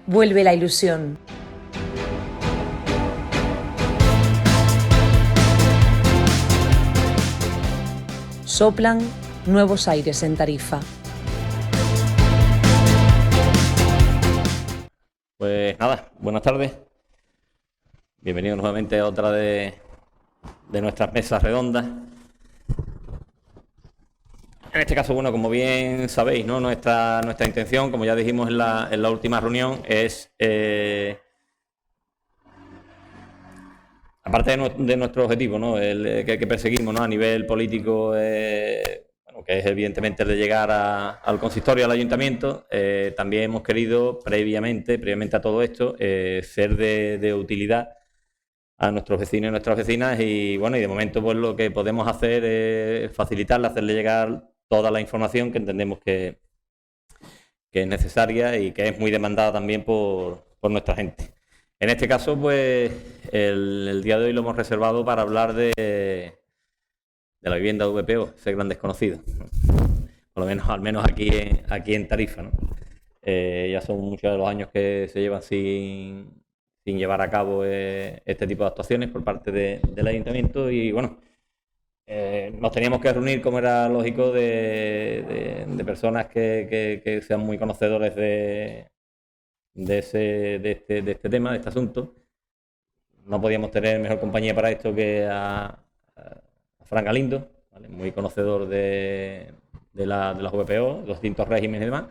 Vuelve la ilusión. Soplan nuevos aires en Tarifa. Pues nada, buenas tardes. Bienvenidos nuevamente a otra de nuestras mesas redondas. En este caso, bueno, como bien sabéis, ¿no? Nuestra intención, como ya dijimos en la última reunión, es, aparte de nuestro objetivo, ¿no? El que perseguimos, ¿no? A nivel político, bueno, que es evidentemente el de llegar al consistorio, al ayuntamiento, también hemos querido, previamente a todo esto, ser de utilidad a nuestros vecinos y nuestras vecinas, y bueno, y de momento pues lo que podemos hacer es facilitarle, hacerle llegar toda la información que entendemos que es necesaria y que es muy demandada también por nuestra gente. En este caso, pues el día de hoy lo hemos reservado para hablar de la vivienda de VPO, ese gran desconocido, ¿no? Por lo menos, al menos aquí en Tarifa, ¿no? Ya son muchos de los años que se llevan sin llevar a cabo este tipo de actuaciones por parte del ayuntamiento, y bueno, nos teníamos que reunir, como era lógico, de personas que sean muy conocedores de este tema, de este asunto. No podíamos tener mejor compañía para esto que a Fran Galindo, ¿vale? Muy conocedor de las VPO, los distintos regímenes y demás.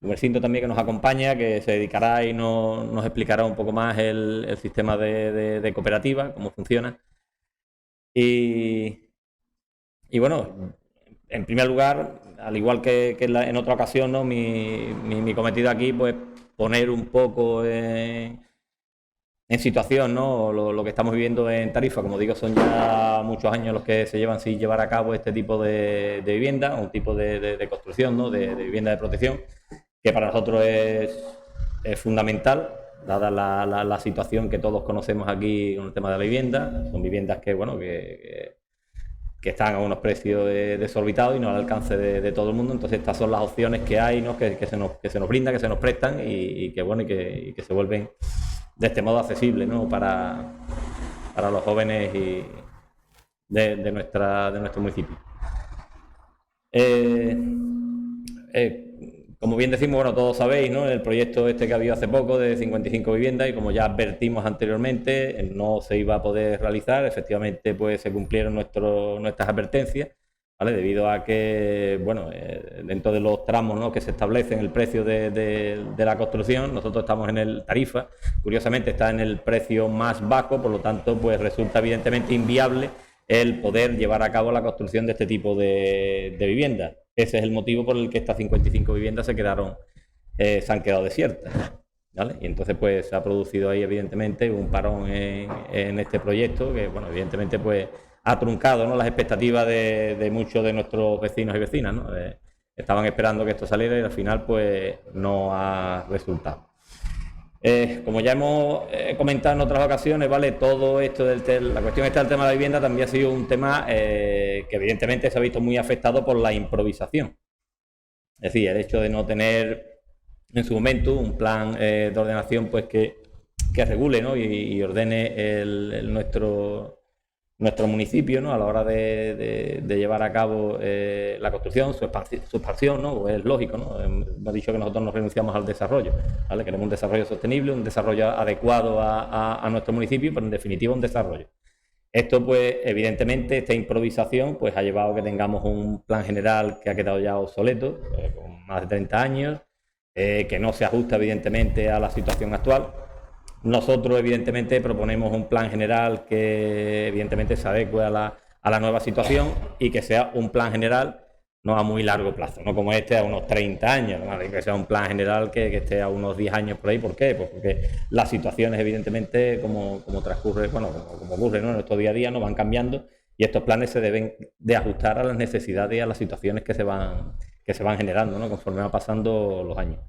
Gumersindo también, que nos acompaña, que se dedicará y nos explicará un poco más el sistema de cooperativa, cómo funciona. Y bueno, en primer lugar, al igual que en otra ocasión, ¿no? Mi cometido aquí, pues poner un poco en situación, ¿no? Lo que estamos viviendo en Tarifa. Como digo, son ya muchos años los que se llevan sin llevar a cabo este tipo de vivienda, un tipo de construcción, ¿no? De vivienda de protección, que para nosotros es fundamental, dada la situación que todos conocemos aquí con el tema de la vivienda. Son viviendas que, bueno, que están a unos precios desorbitados y no al alcance de todo el mundo. Entonces estas son las opciones que hay, ¿no? que se nos brindan, que se nos prestan, y que, bueno, y que se vuelven de este modo accesibles, ¿no? para los jóvenes y de nuestro municipio. Como bien decimos, bueno, todos sabéis, ¿no? El proyecto este que ha habido hace poco de 55 viviendas, y como ya advertimos anteriormente, no se iba a poder realizar. Efectivamente, pues se cumplieron nuestras advertencias, ¿vale? Debido a que, bueno, dentro de los tramos, ¿no? que se establecen el precio de la construcción, nosotros estamos en el Tarifa, curiosamente está en el precio más bajo, por lo tanto, pues resulta evidentemente inviable el poder llevar a cabo la construcción de este tipo de viviendas. Ese es el motivo por el que estas 55 viviendas se han quedado desiertas, ¿vale? Y entonces pues se ha producido ahí evidentemente un parón en este proyecto que, bueno, evidentemente pues ha truncado, ¿no? Las expectativas de muchos de nuestros vecinos y vecinas, ¿no? Estaban esperando que esto saliera y al final pues no ha resultado. Como ya hemos comentado en otras ocasiones, ¿vale? Todo esto la cuestión esta del tema de la vivienda también ha sido un tema que evidentemente se ha visto muy afectado por la improvisación. Es decir, el hecho de no tener en su momento un plan de ordenación, pues que regule, ¿no? y ordene nuestro municipio, ¿no? A la hora de llevar a cabo la construcción, su expansión, ¿no? Pues es lógico, ¿no? Hemos dicho que nosotros no renunciamos al desarrollo, ¿vale? Queremos un desarrollo sostenible, un desarrollo adecuado a nuestro municipio, pero en definitiva un desarrollo. Esto, pues, evidentemente, esta improvisación pues ha llevado a que tengamos un plan general que ha quedado ya obsoleto, con más de 30 años, que no se ajusta evidentemente a la situación actual. Nosotros, evidentemente, proponemos un plan general que, evidentemente, se adecue a la nueva situación y que sea un plan general no a muy largo plazo, no como este a unos 30 años, ¿vale? Que sea un plan general que esté a unos 10 años por ahí. ¿Por qué? Pues porque las situaciones, evidentemente, como transcurre, bueno, como ocurre, ¿no? En nuestro día a día, no van cambiando, y estos planes se deben de ajustar a las necesidades y a las situaciones que se van generando, ¿no? Conforme van pasando los años.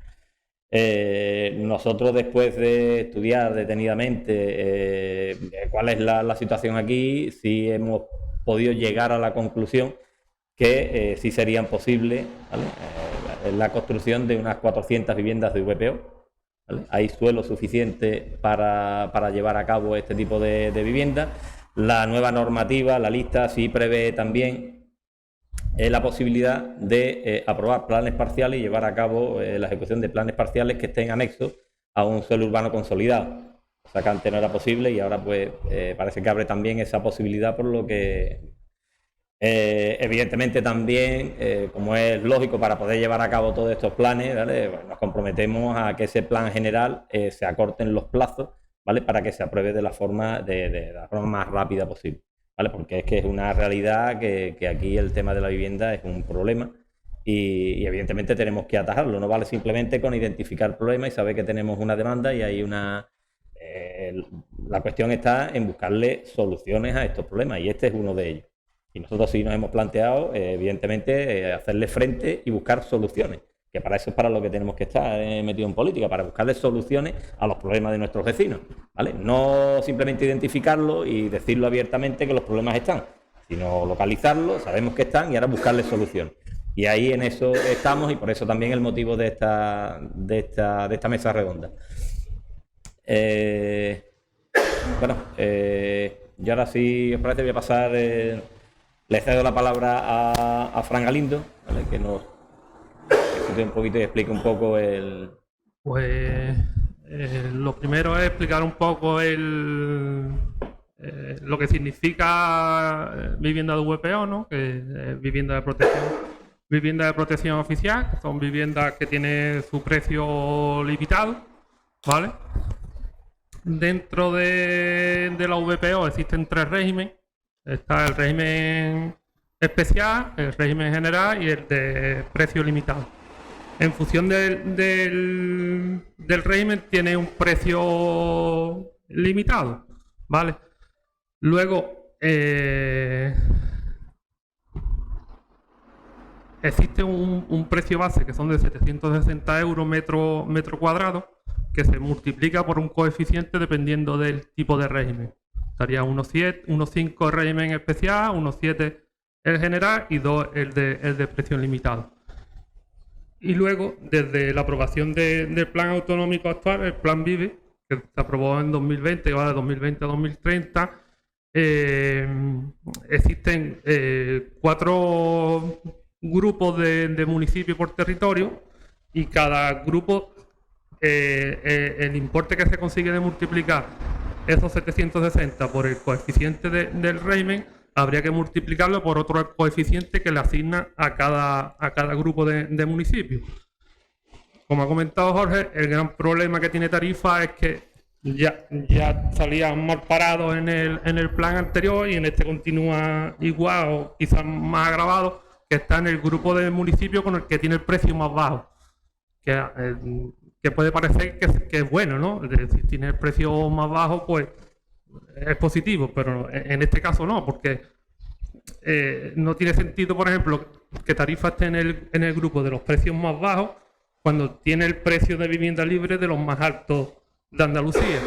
Nosotros, después de estudiar detenidamente cuál es la situación aquí, sí hemos podido llegar a la conclusión que sí serían posibles, ¿vale? La construcción de unas 400 viviendas de VPO, ¿vale? Hay suelo suficiente para llevar a cabo este tipo de vivienda. La nueva normativa, la lista, sí prevé también la posibilidad de aprobar planes parciales y llevar a cabo la ejecución de planes parciales que estén anexos a un suelo urbano consolidado. O sea, que antes no era posible y ahora pues parece que abre también esa posibilidad, por lo que evidentemente también, como es lógico, para poder llevar a cabo todos estos planes, ¿vale? Pues nos comprometemos a que ese plan general se acorten los plazos, ¿vale? Para que se apruebe de la forma más rápida posible, ¿vale? Porque es que es una realidad que aquí el tema de la vivienda es un problema y evidentemente tenemos que atajarlo. No vale simplemente con identificar el problema y saber que tenemos una demanda y hay una... la cuestión está en buscarle soluciones a estos problemas y este es uno de ellos. Y nosotros sí nos hemos planteado, evidentemente, hacerle frente y buscar soluciones, que para eso es para lo que tenemos que estar metidos en política, para buscarle soluciones a los problemas de nuestros vecinos, ¿vale? No simplemente identificarlo y decirlo abiertamente que los problemas están, sino localizarlos, sabemos que están y ahora buscarle soluciones. Y ahí en eso estamos y por eso también el motivo de esta mesa redonda. Bueno, yo ahora sí, os parece, voy a pasar... le cedo la palabra a Fran Galindo, ¿vale? Que nos explique un poquito y explique un poco el... Pues lo primero es explicar un poco lo que significa vivienda de VPO, ¿no? Que es vivienda de protección oficial, son viviendas que tienen su precio limitado, ¿vale? Dentro de la VPO existen 3 regímenes. Está el régimen especial, el régimen general y el de precio limitado. En función del régimen tiene un precio limitado, ¿vale? Luego existe un precio base que son de 760 euros metro cuadrado, que se multiplica por un coeficiente dependiendo del tipo de régimen. Estaría 1,5 el régimen especial, 1,7 el general y 2 el de precio limitado. Y luego, desde la aprobación del plan autonómico actual, el plan VIVE, que se aprobó en 2020 y va de 2020 a 2030, existen 4 grupos de municipios por territorio y cada grupo, el importe que se consigue de multiplicar esos 760 por el coeficiente del régimen, habría que multiplicarlo por otro coeficiente que le asigna a cada grupo de municipios. Como ha comentado Jorge, el gran problema que tiene Tarifa es que ya salían mal parados en el plan anterior y en este continúa igual o quizás más agravado, que está en el grupo de municipios con el que tiene el precio más bajo. Que puede parecer que es bueno, ¿no? Es decir, si tiene el precio más bajo, pues es positivo, pero en este caso no, porque no tiene sentido, por ejemplo, que Tarifa esté en el grupo de los precios más bajos cuando tiene el precio de vivienda libre de los más altos de Andalucía.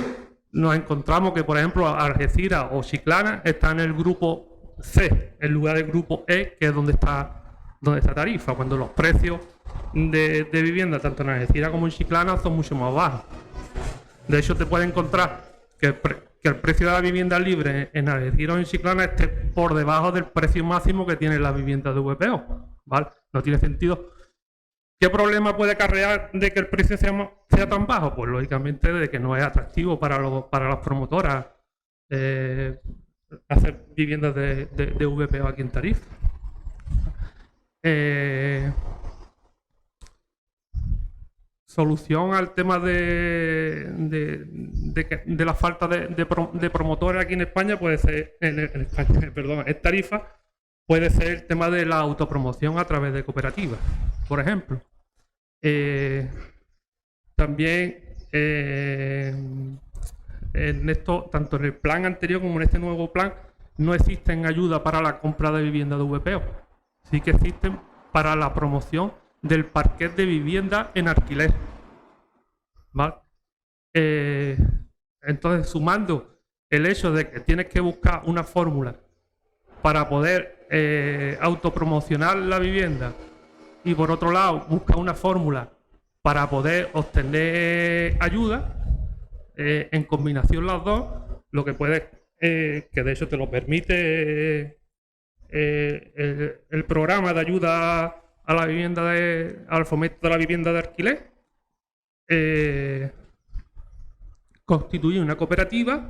Nos encontramos que, por ejemplo, Algeciras o Chiclana está en el grupo C, en lugar del grupo E, que es donde está Tarifa, cuando los precios de vivienda, tanto en Algeciras como en Chiclana, son mucho más bajos. De hecho, te puedes encontrar que el precio de la vivienda libre en Algeciras o en Chiclana esté por debajo del precio máximo que tiene la vivienda de VPO, ¿vale? No tiene sentido. ¿Qué problema puede acarrear de que el precio sea tan bajo? Pues lógicamente de que no es atractivo para las promotoras hacer viviendas de VPO aquí en Tarifa. Solución al tema de la falta de promotores aquí en España puede ser, en Tarifa, puede ser el tema de la autopromoción a través de cooperativas, por ejemplo. También en esto, tanto en el plan anterior como en este nuevo plan, no existen ayudas para la compra de vivienda de VPO. Sí que existen para la promoción del parquet de vivienda en alquiler, ¿vale? Entonces, sumando el hecho de que tienes que buscar una fórmula para poder autopromocionar la vivienda y por otro lado buscar una fórmula para poder obtener ayuda, en combinación las dos, lo que puede, que de hecho te lo permite el programa de ayuda a la vivienda al fomento de la vivienda de alquiler, constituir una cooperativa,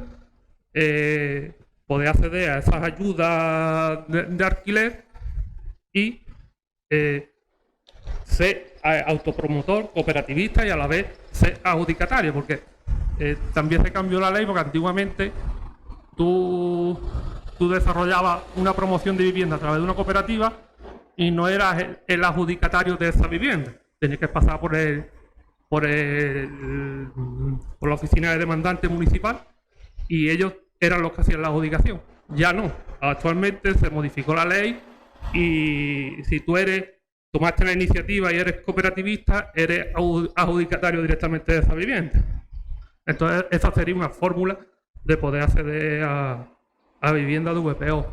poder acceder a esas ayudas de alquiler y ser autopromotor, cooperativista y a la vez ser adjudicatario, porque también se cambió la ley, porque antiguamente tú desarrollabas una promoción de vivienda a través de una cooperativa y no eras el adjudicatario de esa vivienda. Tenías que pasar por la oficina de demandante municipal y ellos eran los que hacían la adjudicación. Ya no. Actualmente se modificó la ley y si tú tomaste la iniciativa y eres cooperativista, eres adjudicatario directamente de esa vivienda. Entonces, esa sería una fórmula de poder acceder a vivienda de VPO.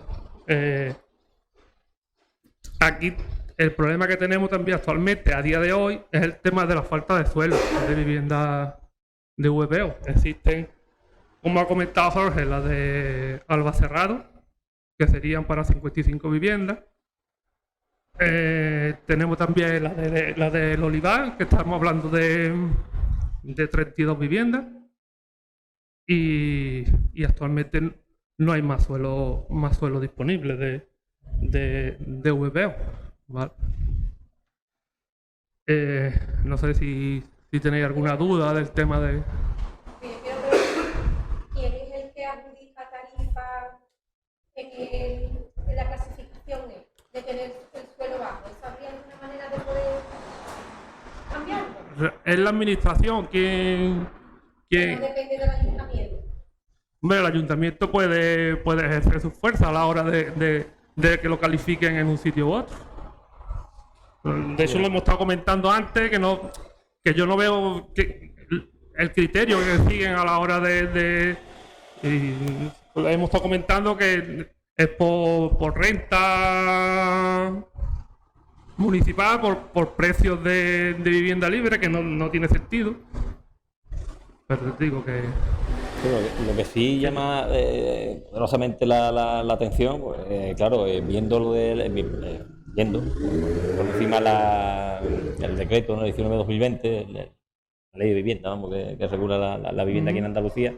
Aquí el problema que tenemos también actualmente, a día de hoy, es el tema de la falta de suelo de vivienda de VPO. Existen, como ha comentado Jorge, la de Albacerrado, que serían para 55 viviendas. Tenemos también la del Olivar, que estamos hablando de 32 viviendas. Y actualmente no hay más suelo disponible de VPO, ¿vale? No sé si tenéis alguna duda del tema de... ¿Quién es el que adjudica tarifa en la clasificación de tener el suelo bajo? ¿Habría alguna manera de poder cambiarlo? Es la administración quien... No depende del ayuntamiento. Hombre, el ayuntamiento puede ejercer su fuerza a la hora de que lo califiquen en un sitio u otro. De eso lo hemos estado comentando antes, que yo no veo el criterio que siguen a la hora hemos estado comentando que es por renta municipal, por precios de vivienda libre, que no tiene sentido. Pero te digo que... Lo que sí llama poderosamente la atención, pues, claro, viendo por encima el decreto, ¿no? 19/2020, la ley de vivienda, vamos, que regula la vivienda aquí en Andalucía,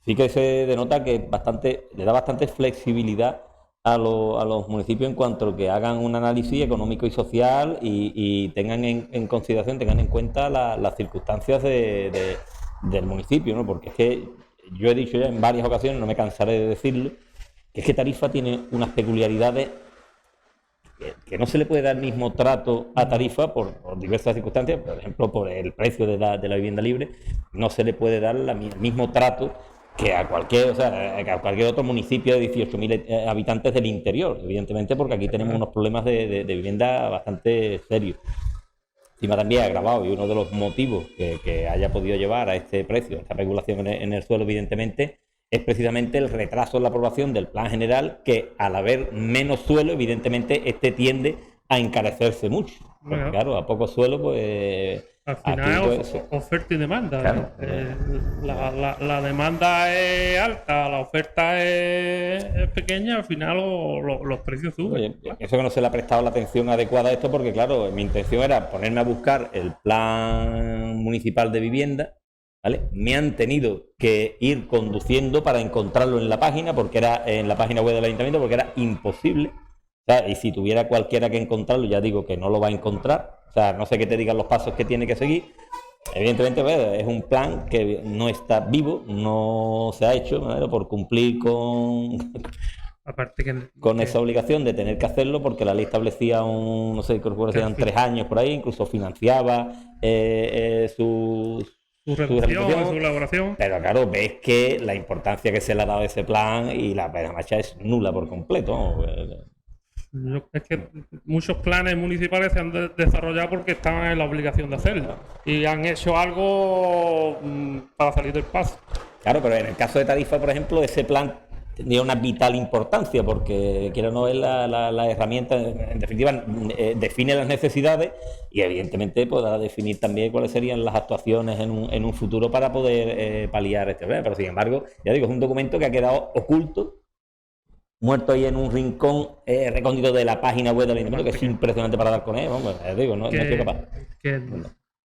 sí que se denota que le da bastante flexibilidad a los municipios en cuanto a que hagan un análisis económico y social y tengan en consideración, tengan en cuenta las circunstancias del municipio, ¿no? Porque es que yo he dicho ya en varias ocasiones, no me cansaré de decirlo, que es que Tarifa tiene unas peculiaridades que no se le puede dar el mismo trato a Tarifa por diversas circunstancias. Por ejemplo, por el precio de la vivienda libre, no se le puede dar el mismo trato que a cualquier otro municipio de 18.000 habitantes del interior, evidentemente, porque aquí tenemos unos problemas de vivienda bastante serios. Encima también agravado, y uno de los motivos que haya podido llevar a este precio, a esta regulación en el suelo, evidentemente, es precisamente el retraso en la aprobación del plan general, que al haber menos suelo, evidentemente, tiende a encarecerse mucho. Porque, claro, a poco suelo, pues... Al final es oferta y demanda. Claro, la demanda es alta, la oferta es pequeña, al final los precios suben. Oye, eso que no se le ha prestado la atención adecuada a esto, porque claro, mi intención era ponerme a buscar el plan municipal de vivienda, ¿vale? Me han tenido que ir conduciendo para encontrarlo en la página, porque era en la página web del ayuntamiento, porque era imposible. O sea, y si tuviera cualquiera que encontrarlo, ya digo que no lo va a encontrar. O sea, no sé qué te digan los pasos que tiene que seguir. Evidentemente, pues, es un plan que no está vivo, no se ha hecho, ¿vale? Por cumplir con esa obligación de tener que hacerlo, porque la ley establecía no sé, creo que eran 3 años por ahí, incluso financiaba su reducción, su elaboración. Pero claro, ves que la importancia que se le ha dado a ese plan y la marcha es nula por completo, ¿no? Es que muchos planes municipales se han desarrollado porque estaban en la obligación de hacerlo y han hecho algo para salir del paso. Claro, pero en el caso de Tarifa, por ejemplo, ese plan tendría una vital importancia, porque quiero no ver la herramienta, en definitiva, define las necesidades y evidentemente podrá definir también cuáles serían las actuaciones en un futuro para poder paliar este problema. Pero sin embargo, ya digo, es un documento que ha quedado oculto, muerto ahí en un rincón recóndito de la página web del Ayuntamiento, que es impresionante para dar con él. Vamos, ya digo, no soy capaz. Que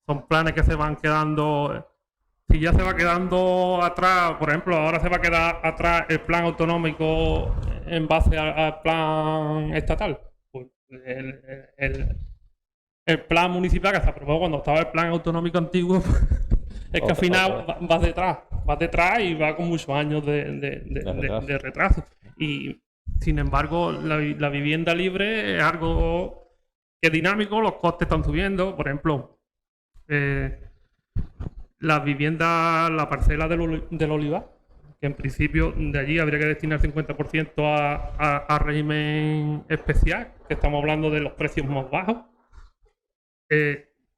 son planes que se van quedando. Si ya se va quedando atrás, por ejemplo, ahora se va a quedar atrás el plan autonómico en base al plan estatal. Pues el plan municipal que se aprobó cuando estaba el plan autonómico antiguo, es que al final vas detrás y va con muchos años de retraso. Y sin embargo, la vivienda libre es algo que es dinámico, los costes están subiendo. Por ejemplo, la parcela del olivar, que en principio de allí habría que destinar 50% a régimen especial, que estamos hablando de los precios más bajos.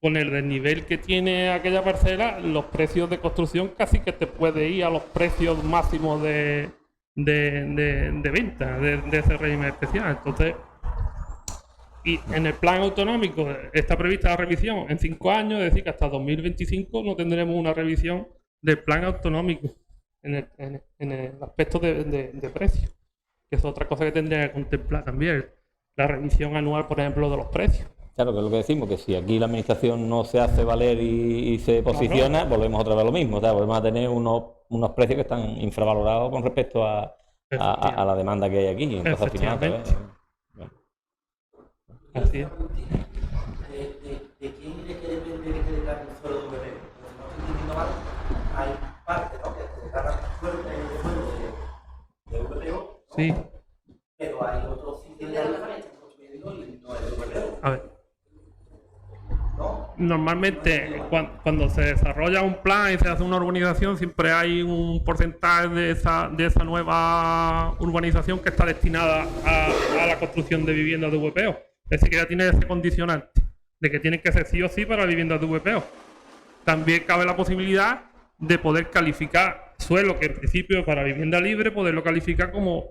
Con el desnivel que tiene aquella parcela, los precios de construcción casi que te puede ir a los precios máximos de venta de ese régimen especial. Entonces, y en el plan autonómico está prevista la revisión en 5 años, es decir, que hasta 2025 no tendremos una revisión del plan autonómico en el aspecto de precio, que es otra cosa que tendría que contemplar también, la revisión anual, por ejemplo, de los precios. Claro, que es lo que decimos, que si aquí la administración no se hace valer y se posiciona, volvemos otra vez a lo mismo. O sea, volvemos a tener unos precios que están infravalorados con respecto a la demanda que hay aquí. Entonces, al final, ¿sabes? Bueno. Así es. ¿De quién es que depende que te declaren el suelo de VPO? Si no estoy entendiendo mal, hay parte, ¿no?, que te declaran el suelo de VPO, ¿no? Sí. Pero hay otros sitios de referencia y no es de VPO. A ver. Normalmente, cuando se desarrolla un plan y se hace una urbanización, siempre hay un porcentaje de esa nueva urbanización que está destinada a la construcción de viviendas de VPO. Es decir, que ya tiene ese condicionante de que tienen que ser sí o sí para viviendas de VPO. También cabe la posibilidad de poder calificar suelo que en principio para vivienda libre, poderlo calificar como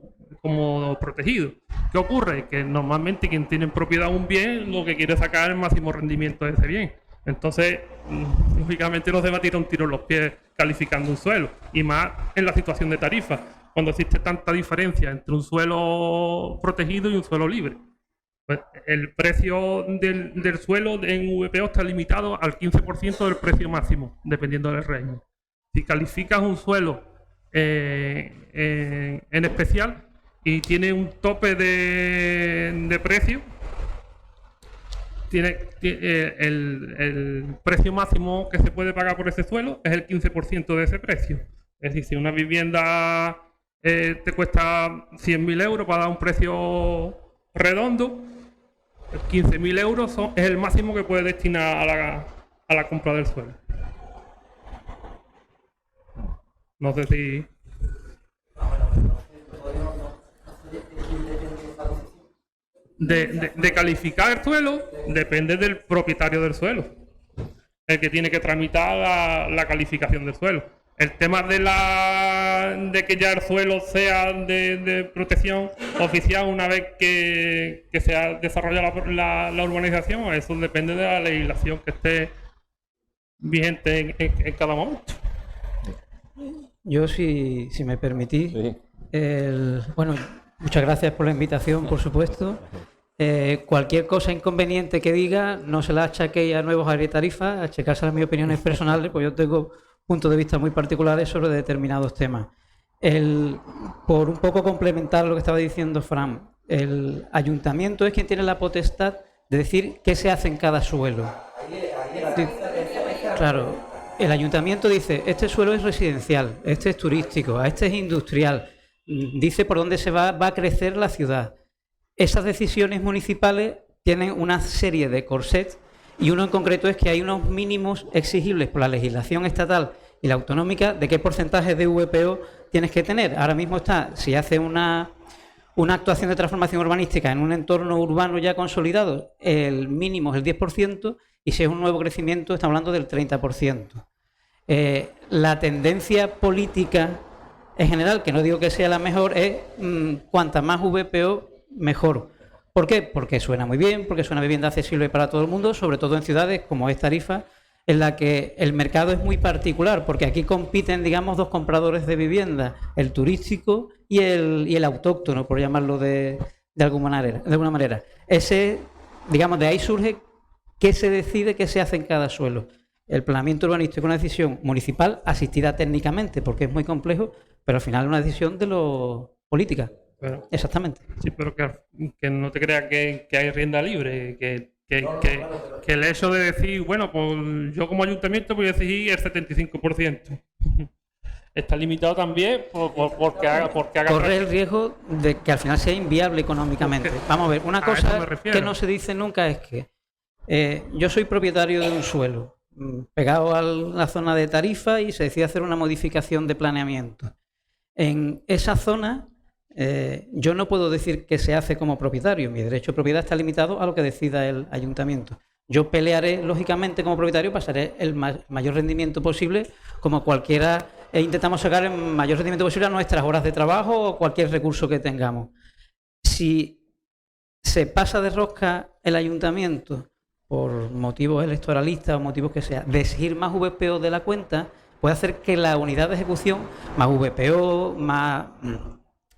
protegido. ¿Qué ocurre? Que normalmente quien tiene en propiedad un bien lo que quiere sacar es el máximo rendimiento de ese bien. Entonces, lógicamente no se va a tirar un tiro en los pies calificando un suelo, y más en la situación de tarifa, cuando existe tanta diferencia entre un suelo protegido y un suelo libre. Pues el precio del suelo en VPO está limitado al 15% del precio máximo, dependiendo del régimen. Si calificas un suelo en especial y tiene un tope de precio, el precio máximo que se puede pagar por ese suelo es el 15% de ese precio. Es decir, si una vivienda te cuesta 100.000 euros para dar un precio redondo, 15.000 euros es el máximo que puede destinar a la compra del suelo. No sé si... De calificar el suelo depende del propietario del suelo, el que tiene que tramitar la calificación del suelo. El tema de que ya el suelo sea de protección oficial una vez que se ha desarrollado la urbanización, eso depende de la legislación que esté vigente en cada momento. Yo, si me permitís, Sí. Bueno, muchas gracias por la invitación, por supuesto. Cualquier cosa inconveniente que diga, no se la achaquéis a nuevos áreas de tarifa, achacarse a mis opiniones personales, pues yo tengo puntos de vista muy particulares sobre determinados temas. Por un poco complementar lo que estaba diciendo Fran, el ayuntamiento es quien tiene la potestad de decir qué se hace en cada suelo. Claro, el ayuntamiento dice, este suelo es residencial, este es turístico, este es industrial, dice por dónde se va a crecer la ciudad. Esas decisiones municipales tienen una serie de corsets, y uno en concreto es que hay unos mínimos exigibles por la legislación estatal y la autonómica de qué porcentaje de VPO tienes que tener. Ahora mismo está, si hace una actuación de transformación urbanística en un entorno urbano ya consolidado, el mínimo es el 10%, y si es un nuevo crecimiento estamos hablando del 30%. La tendencia política en general, que no digo que sea la mejor, es cuanta más VPO, mejor. ¿Por qué? Porque suena muy bien, porque es una vivienda accesible para todo el mundo, sobre todo en ciudades como es Tarifa, en la que el mercado es muy particular, porque aquí compiten, digamos, dos compradores de vivienda, el turístico y el autóctono, por llamarlo de alguna manera. Ese, digamos, de ahí surge qué se decide, qué se hace en cada suelo. El planeamiento urbanístico es una decisión municipal asistida técnicamente, porque es muy complejo, pero al final es una decisión de los política. Pero, Exactamente. sí, pero que no te creas que hay rienda libre, que el hecho de decir, bueno, pues yo como ayuntamiento voy a exigir el 75%. Está limitado también porque haga Corre el riesgo de que al final sea inviable económicamente. Vamos a ver, una cosa que no se dice nunca es que yo soy propietario de un suelo pegado a la zona de Tarifa y se decide hacer una modificación de planeamiento. En esa zona yo no puedo decir que se hace como propietario. Mi derecho de propiedad está limitado a lo que decida el ayuntamiento. Yo pelearé, lógicamente, como propietario, pasaré el mayor rendimiento posible, como cualquiera, intentamos sacar el mayor rendimiento posible a nuestras horas de trabajo o cualquier recurso que tengamos. Si se pasa de rosca el ayuntamiento por motivos electoralistas o motivos que sea, de exigir más VPO de la cuenta, puede hacer que la unidad de ejecución, más VPO, más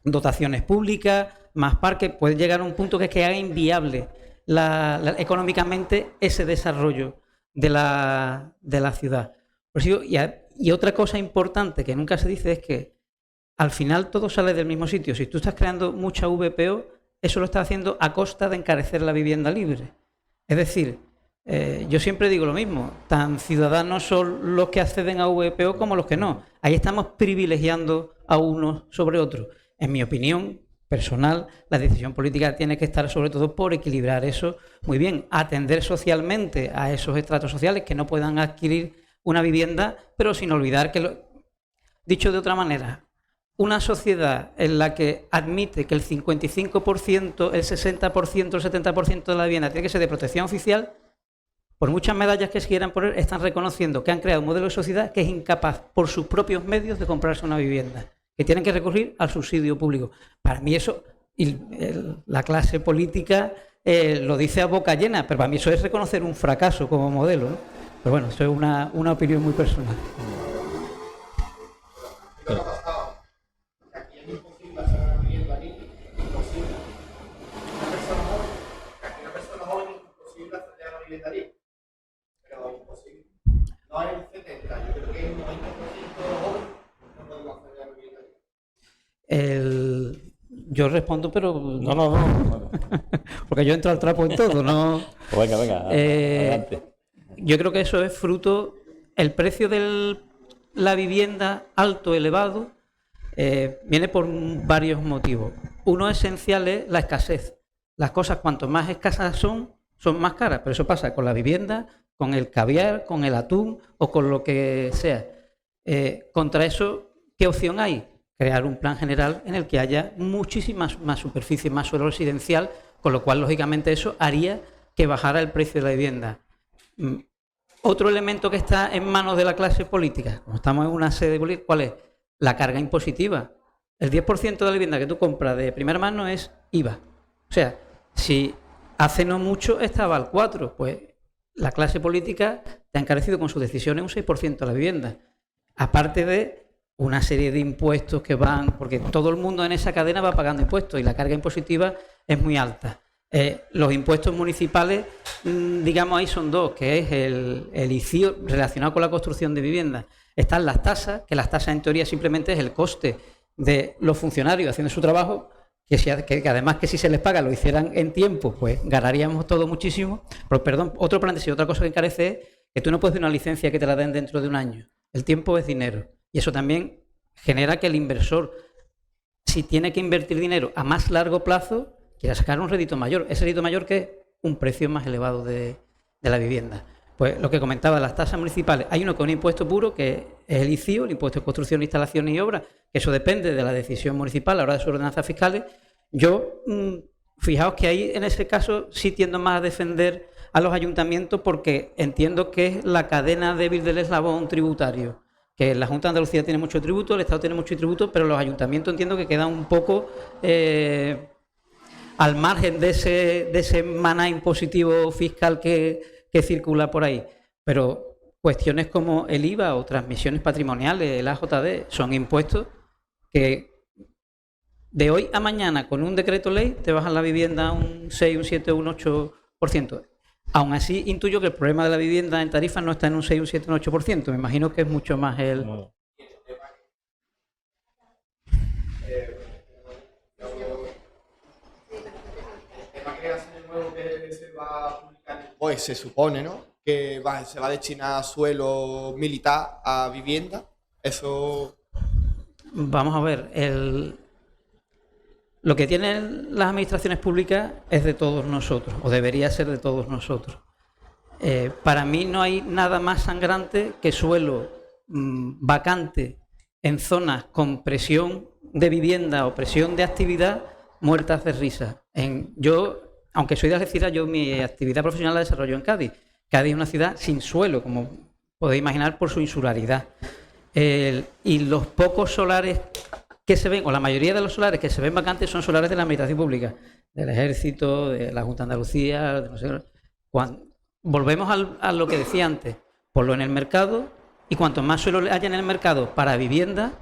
dotaciones públicas, más parques, puede llegar a un punto que es que haga inviable económicamente ese desarrollo de la ciudad. Por eso, y otra cosa importante que nunca se dice es que al final todo sale del mismo sitio. Si tú estás creando mucha VPO, eso lo estás haciendo a costa de encarecer la vivienda libre. Es decir, yo siempre digo lo mismo, tan ciudadanos son los que acceden a VPO como los que no. Ahí estamos privilegiando a unos sobre otros. En mi opinión personal, la decisión política tiene que estar sobre todo por equilibrar eso muy bien, atender socialmente a esos estratos sociales que no puedan adquirir una vivienda, pero sin olvidar que, dicho de otra manera, una sociedad en la que admite que el 55%, el 60%, el 70% de la vivienda tiene que ser de protección oficial, por muchas medallas que se quieran poner, están reconociendo que han creado un modelo de sociedad que es incapaz por sus propios medios de comprarse una vivienda, que tienen que recurrir al subsidio público. Para mí eso, la clase política lo dice a boca llena, pero para mí eso es reconocer un fracaso como modelo, ¿no? Pero bueno, eso es una opinión muy personal. Aquí es imposible hacer una vivienda aquí, imposible. Una persona joven es imposible hacer una vivienda aquí, pero imposible. No hay un 70, yo creo que el 90% de los jóvenes no podemos hacer una vivienda aquí. Yo respondo, pero No. porque yo entro al trapo en todo, ¿no? Pues venga, adelante. Yo creo que eso es fruto, el precio de la vivienda alto, elevado, viene por varios motivos. Uno esencial es la escasez. Las cosas cuanto más escasas son más caras, pero eso pasa con la vivienda, con el caviar, con el atún o con lo que sea. Contra eso, ¿qué opción hay? Crear un plan general en el que haya muchísimas más superficie, más suelo residencial, con lo cual, lógicamente, eso haría que bajara el precio de la vivienda. Otro elemento que está en manos de la clase política, como estamos en una sede política, ¿cuál es? La carga impositiva. El 10% de la vivienda que tú compras de primera mano es IVA. O sea, si hace no mucho estaba al 4%, pues la clase política te ha encarecido con sus decisiones un 6% de la vivienda. Aparte de una serie de impuestos que van, porque todo el mundo en esa cadena va pagando impuestos y la carga impositiva es muy alta. Los impuestos municipales, digamos, ahí son dos, que es el ICIO relacionado con la construcción de viviendas. Están las tasas, que las tasas en teoría simplemente es el coste de los funcionarios haciendo su trabajo, que además que si se les paga lo hicieran en tiempo, pues ganaríamos todo muchísimo. Pero, perdón, otro planteamiento, otra cosa que encarece es que tú no puedes dar una licencia que te la den dentro de un año. El tiempo es dinero. Y eso también genera que el inversor, si tiene que invertir dinero a más largo plazo, quiera sacar un rédito mayor. Ese rédito mayor que es un precio más elevado de la vivienda. Pues lo que comentaba, las tasas municipales. Hay uno con un impuesto puro, que es el ICIO, el impuesto de construcción, instalaciones y obras, que eso depende de la decisión municipal a la hora de sus ordenanzas fiscales. Yo, fijaos que ahí en ese caso sí tiendo más a defender a los ayuntamientos porque entiendo que es la cadena débil del eslabón tributario. que la Junta de Andalucía tiene mucho tributo, el Estado tiene mucho tributo, pero los ayuntamientos entiendo que quedan un poco al margen de ese maná impositivo fiscal que circula por ahí. Pero cuestiones como el IVA o transmisiones patrimoniales, el AJD, son impuestos que de hoy a mañana con un decreto ley te bajan la vivienda un 6, un 7, un 8%. Aún así, intuyo que el problema de la vivienda en tarifa no está en un 6, un 7, un 8%. Me imagino que es mucho más el... Pues se supone, ¿no?, que se va a destinar suelo militar a vivienda. Eso... Vamos a ver, lo que tienen las administraciones públicas es de todos nosotros, o debería ser de todos nosotros. Para mí no hay nada más sangrante que suelo vacante en zonas con presión de vivienda o presión de actividad muertas de risa. Yo, aunque soy de Algeciras, yo mi actividad profesional la desarrollo en Cádiz. Cádiz es una ciudad sin suelo, como podéis imaginar, por su insularidad. Y los pocos solares que se ven, o la mayoría de los solares que se ven vacantes, son solares de la administración pública, del Ejército, de la Junta de Andalucía, de no sé, volvemos a lo que decía antes, ponlo en el mercado, y cuanto más suelo haya en el mercado para vivienda,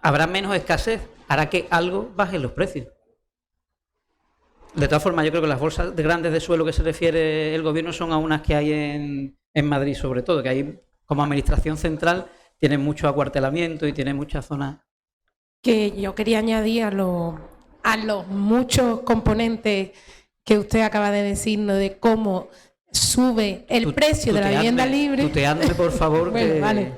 habrá menos escasez, hará que algo baje los precios. De todas formas, yo creo que las bolsas grandes de suelo que se refiere el gobierno son a unas que hay en Madrid, sobre todo, que hay como administración central, tienen mucho acuartelamiento y tienen muchas zonas. Que yo quería añadir a los muchos componentes que usted acaba de decirnos de cómo sube el precio de la vivienda libre. Tuteadme, por favor. Bueno, vale.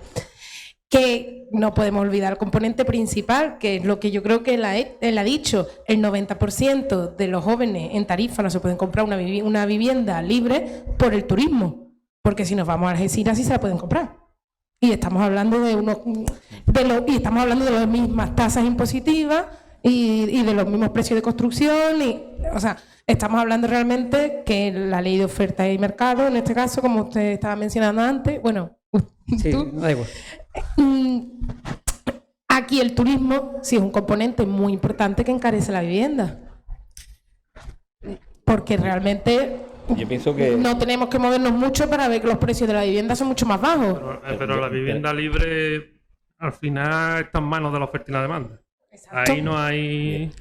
Que no podemos olvidar el componente principal, que es lo que yo creo que él ha dicho: el 90% de los jóvenes en Tarifa no se pueden comprar una vivienda libre por el turismo, porque si nos vamos a Algeciras sí se la pueden comprar. Y estamos hablando de estamos hablando de las mismas tasas impositivas y de los mismos precios de construcción. O sea, estamos hablando realmente que la ley de oferta y mercado, en este caso, como usted estaba mencionando antes, bueno, sí, da igual. Aquí el turismo sí es un componente muy importante que encarece la vivienda. Porque realmente... Yo pienso que no tenemos que movernos mucho para ver que los precios de la vivienda son mucho más bajos. Pero la vivienda libre al final está en manos de la oferta y la demanda. Exacto. Ahí no hay...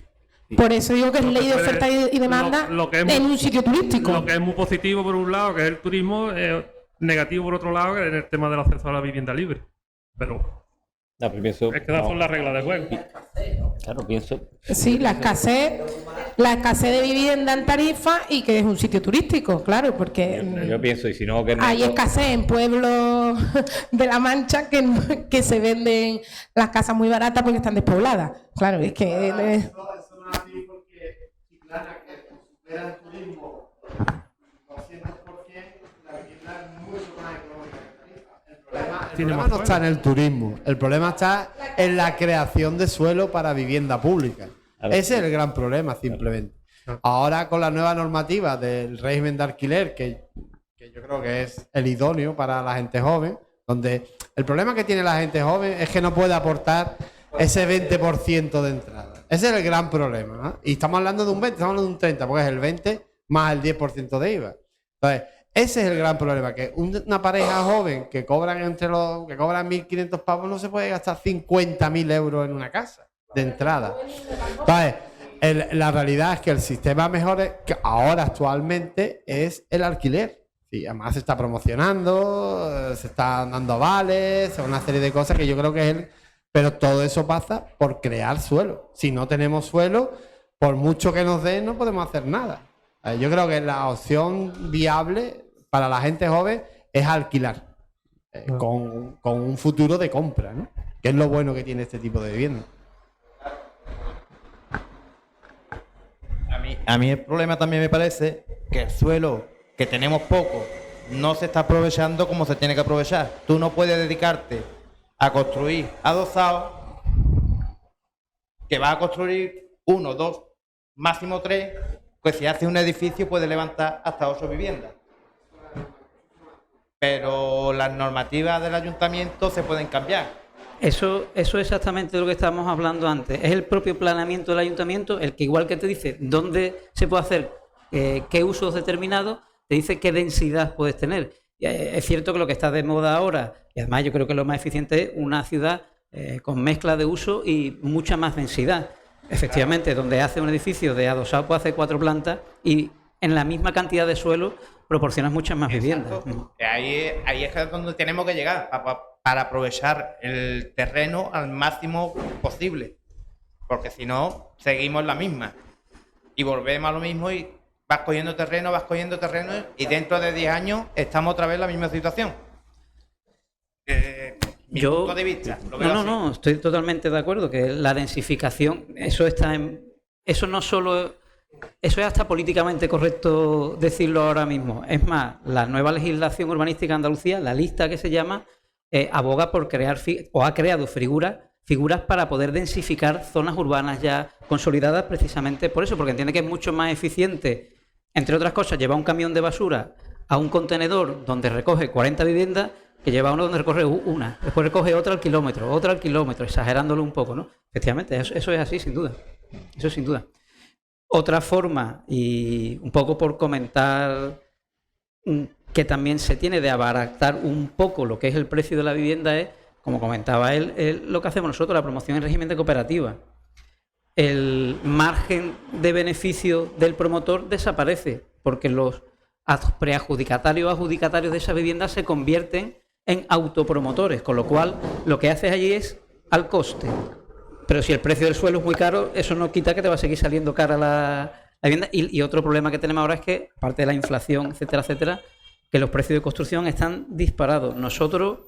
Por eso digo que es ley de oferta y demanda en un sitio turístico. Lo que es muy positivo por un lado, que es el turismo, negativo por otro lado, que es el tema del acceso a la vivienda libre. Pero pienso, es que esas son las reglas del juego. Claro, pienso. Sí, la escasez de vivienda en Tarifa y que es un sitio turístico, claro, porque Yo pienso, y si no, que hay escasez en pueblos de La Mancha que se venden las casas muy baratas porque están despobladas. Claro, es que... Eso no es así, porque Chiclana, que supera el turismo 200%, la vivienda es mucho más económica que Tarifa. El problema no está en el turismo, el problema está en la creación de suelo para vivienda pública. Ese es el gran problema, simplemente. Ahora, con la nueva normativa del régimen de alquiler, que yo creo que es el idóneo para la gente joven, donde el problema que tiene la gente joven es que no puede aportar ese 20% de entrada. Ese es el gran problema, ¿no? Y estamos hablando de un 20, estamos hablando de un 30, porque es el 20 más el 10% de IVA. Entonces, ese es el gran problema, que una pareja joven que cobran 1.500 pavos no se puede gastar 50.000 euros en una casa de entrada. Entonces, la realidad es que el sistema mejor que ahora actualmente es el alquiler. Sí, además se está promocionando, se están dando avales, una serie de cosas que yo creo que es pero todo eso pasa por crear suelo. Si no tenemos suelo, por mucho que nos den, no podemos hacer nada. Yo creo que la opción viable para la gente joven es alquilar, con un futuro de compra, ¿no? Que es lo bueno que tiene este tipo de vivienda. A mí el problema también me parece que el suelo, que tenemos poco, no se está aprovechando como se tiene que aprovechar. Tú no puedes dedicarte a construir adosados, que vas a construir 1, 2, máximo 3, pues si haces un edificio puedes levantar hasta 8 viviendas. pero las normativas del ayuntamiento se pueden cambiar. Eso es exactamente de lo que estábamos hablando antes. Es el propio planeamiento del ayuntamiento el que, igual que te dice dónde se puede hacer qué usos determinados, te dice qué densidad puedes tener. Y es cierto que lo que está de moda ahora, y además yo creo que lo más eficiente es una ciudad con mezcla de uso y mucha más densidad. Efectivamente, donde hace un edificio de adosado puede hacer 4 plantas y en la misma cantidad de suelo proporcionas muchas más viviendas. Ahí es donde tenemos que llegar para aprovechar el terreno al máximo posible, porque si no, seguimos la misma y volvemos a lo mismo y vas cogiendo terreno y dentro de 10 años estamos otra vez en la misma situación. Mi punto de vista. No, estoy totalmente de acuerdo que la densificación, eso no solo, eso es hasta políticamente correcto decirlo ahora mismo. Es más, la nueva legislación urbanística de Andalucía, la lista que se llama, aboga por crear o ha creado figuras para poder densificar zonas urbanas ya consolidadas precisamente por eso, porque entiende que es mucho más eficiente, entre otras cosas, llevar un camión de basura a un contenedor donde recoge 40 viviendas que lleva uno donde recoge una, después recoge otra al kilómetro, exagerándolo un poco, ¿no? Efectivamente, eso es así, sin duda. Eso sin duda. Otra forma, y un poco por comentar que también se tiene de abaratar un poco lo que es el precio de la vivienda es, como comentaba él, lo que hacemos nosotros, la promoción en régimen de cooperativa. El margen de beneficio del promotor desaparece porque los preadjudicatarios o adjudicatarios de esa vivienda se convierten en autopromotores, con lo cual lo que haces allí es al coste. Pero si el precio del suelo es muy caro, eso no quita que te va a seguir saliendo cara la vivienda. Y otro problema que tenemos ahora es que, aparte de la inflación, etcétera, etcétera, que los precios de construcción están disparados. Nosotros,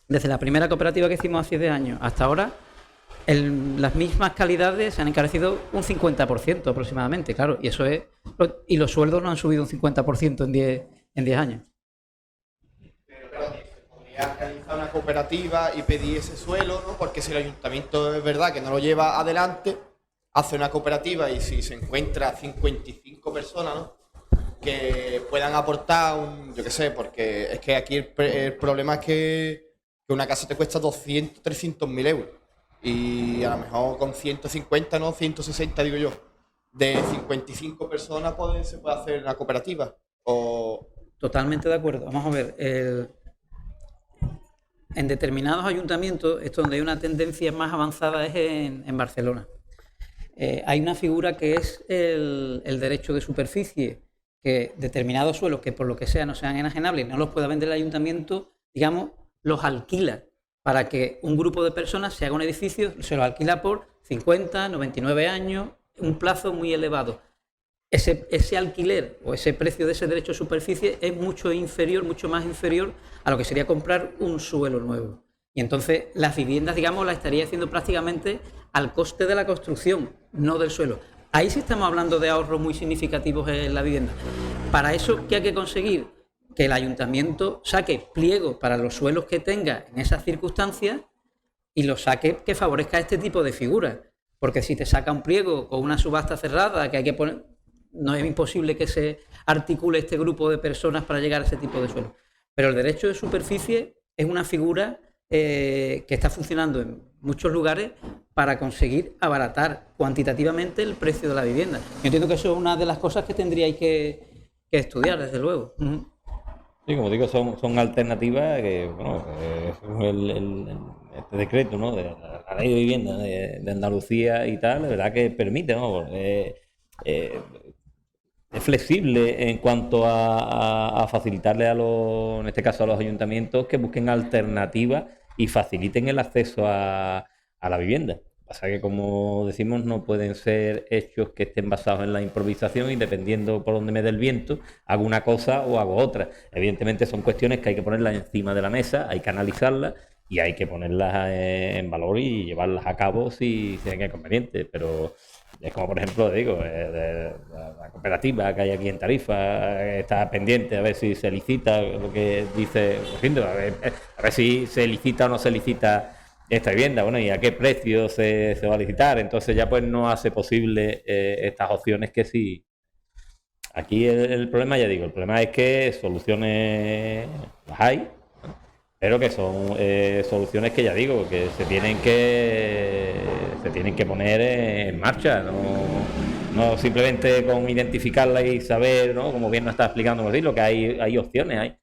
desde la primera cooperativa que hicimos hace 10 años hasta ahora, las mismas calidades se han encarecido un 50% aproximadamente, claro, y eso es, y los sueldos no han subido un 50% en 10 años. Pero se podría realizar una cooperativa y pedir ese suelo, ¿no? Porque si el ayuntamiento es verdad que no lo lleva adelante, hace una cooperativa y si se encuentra 55 personas, ¿no? Que puedan aportar yo qué sé, porque es que aquí el problema es que una casa te cuesta 200, 300.000 euros. Y a lo mejor con 150, no 160, digo yo, de 55 personas se puede hacer una cooperativa. Totalmente de acuerdo. Vamos a ver, en determinados ayuntamientos, esto donde hay una tendencia más avanzada es en Barcelona. Hay una figura que es el derecho de superficie, que determinados suelos que por lo que sea no sean enajenables, no los pueda vender el ayuntamiento, digamos, los alquila para que un grupo de personas se haga un edificio, se lo alquila por 50, 99 años, un plazo muy elevado. Ese alquiler o ese precio de ese derecho de superficie es mucho más inferior a lo que sería comprar un suelo nuevo. Y entonces las viviendas, digamos, las estaría haciendo prácticamente al coste de la construcción, no del suelo. Ahí sí estamos hablando de ahorros muy significativos en la vivienda. Para eso, ¿qué hay que conseguir? Que el ayuntamiento saque pliegos para los suelos que tenga en esas circunstancias y los saque que favorezca este tipo de figuras. Porque si te saca un pliego con una subasta cerrada que hay que poner, no es imposible que se articule este grupo de personas para llegar a ese tipo de suelo. Pero el derecho de superficie es una figura que está funcionando en muchos lugares para conseguir abaratar cuantitativamente el precio de la vivienda. Yo entiendo que eso es una de las cosas que tendríais que estudiar, desde luego. Sí, como digo, son alternativas que, bueno, este decreto, ¿no?, de la ley de vivienda de Andalucía y tal, la verdad que permite, ¿no? Es flexible en cuanto a facilitarle en este caso a los ayuntamientos que busquen alternativas y faciliten el acceso a la vivienda. Pasa que, como decimos, no pueden ser hechos que estén basados en la improvisación y dependiendo por dónde me dé el viento, hago una cosa o hago otra. Evidentemente son cuestiones que hay que ponerlas encima de la mesa, hay que analizarlas y hay que ponerlas en valor y llevarlas a cabo si es conveniente. Pero es como, por ejemplo, digo, la cooperativa que hay aquí en Tarifa está pendiente a ver si se licita, lo que dice Rocindo, a ver si se licita o no se licita esta vivienda, bueno, y a qué precio se va a licitar. Entonces ya pues no hace posible estas opciones que sí Aquí el problema, ya digo, el problema es que soluciones las hay, pero que son soluciones que, ya digo, que se tienen que poner en marcha, no simplemente con identificarla y saber, ¿no? Como bien nos está explicando, lo que hay opciones,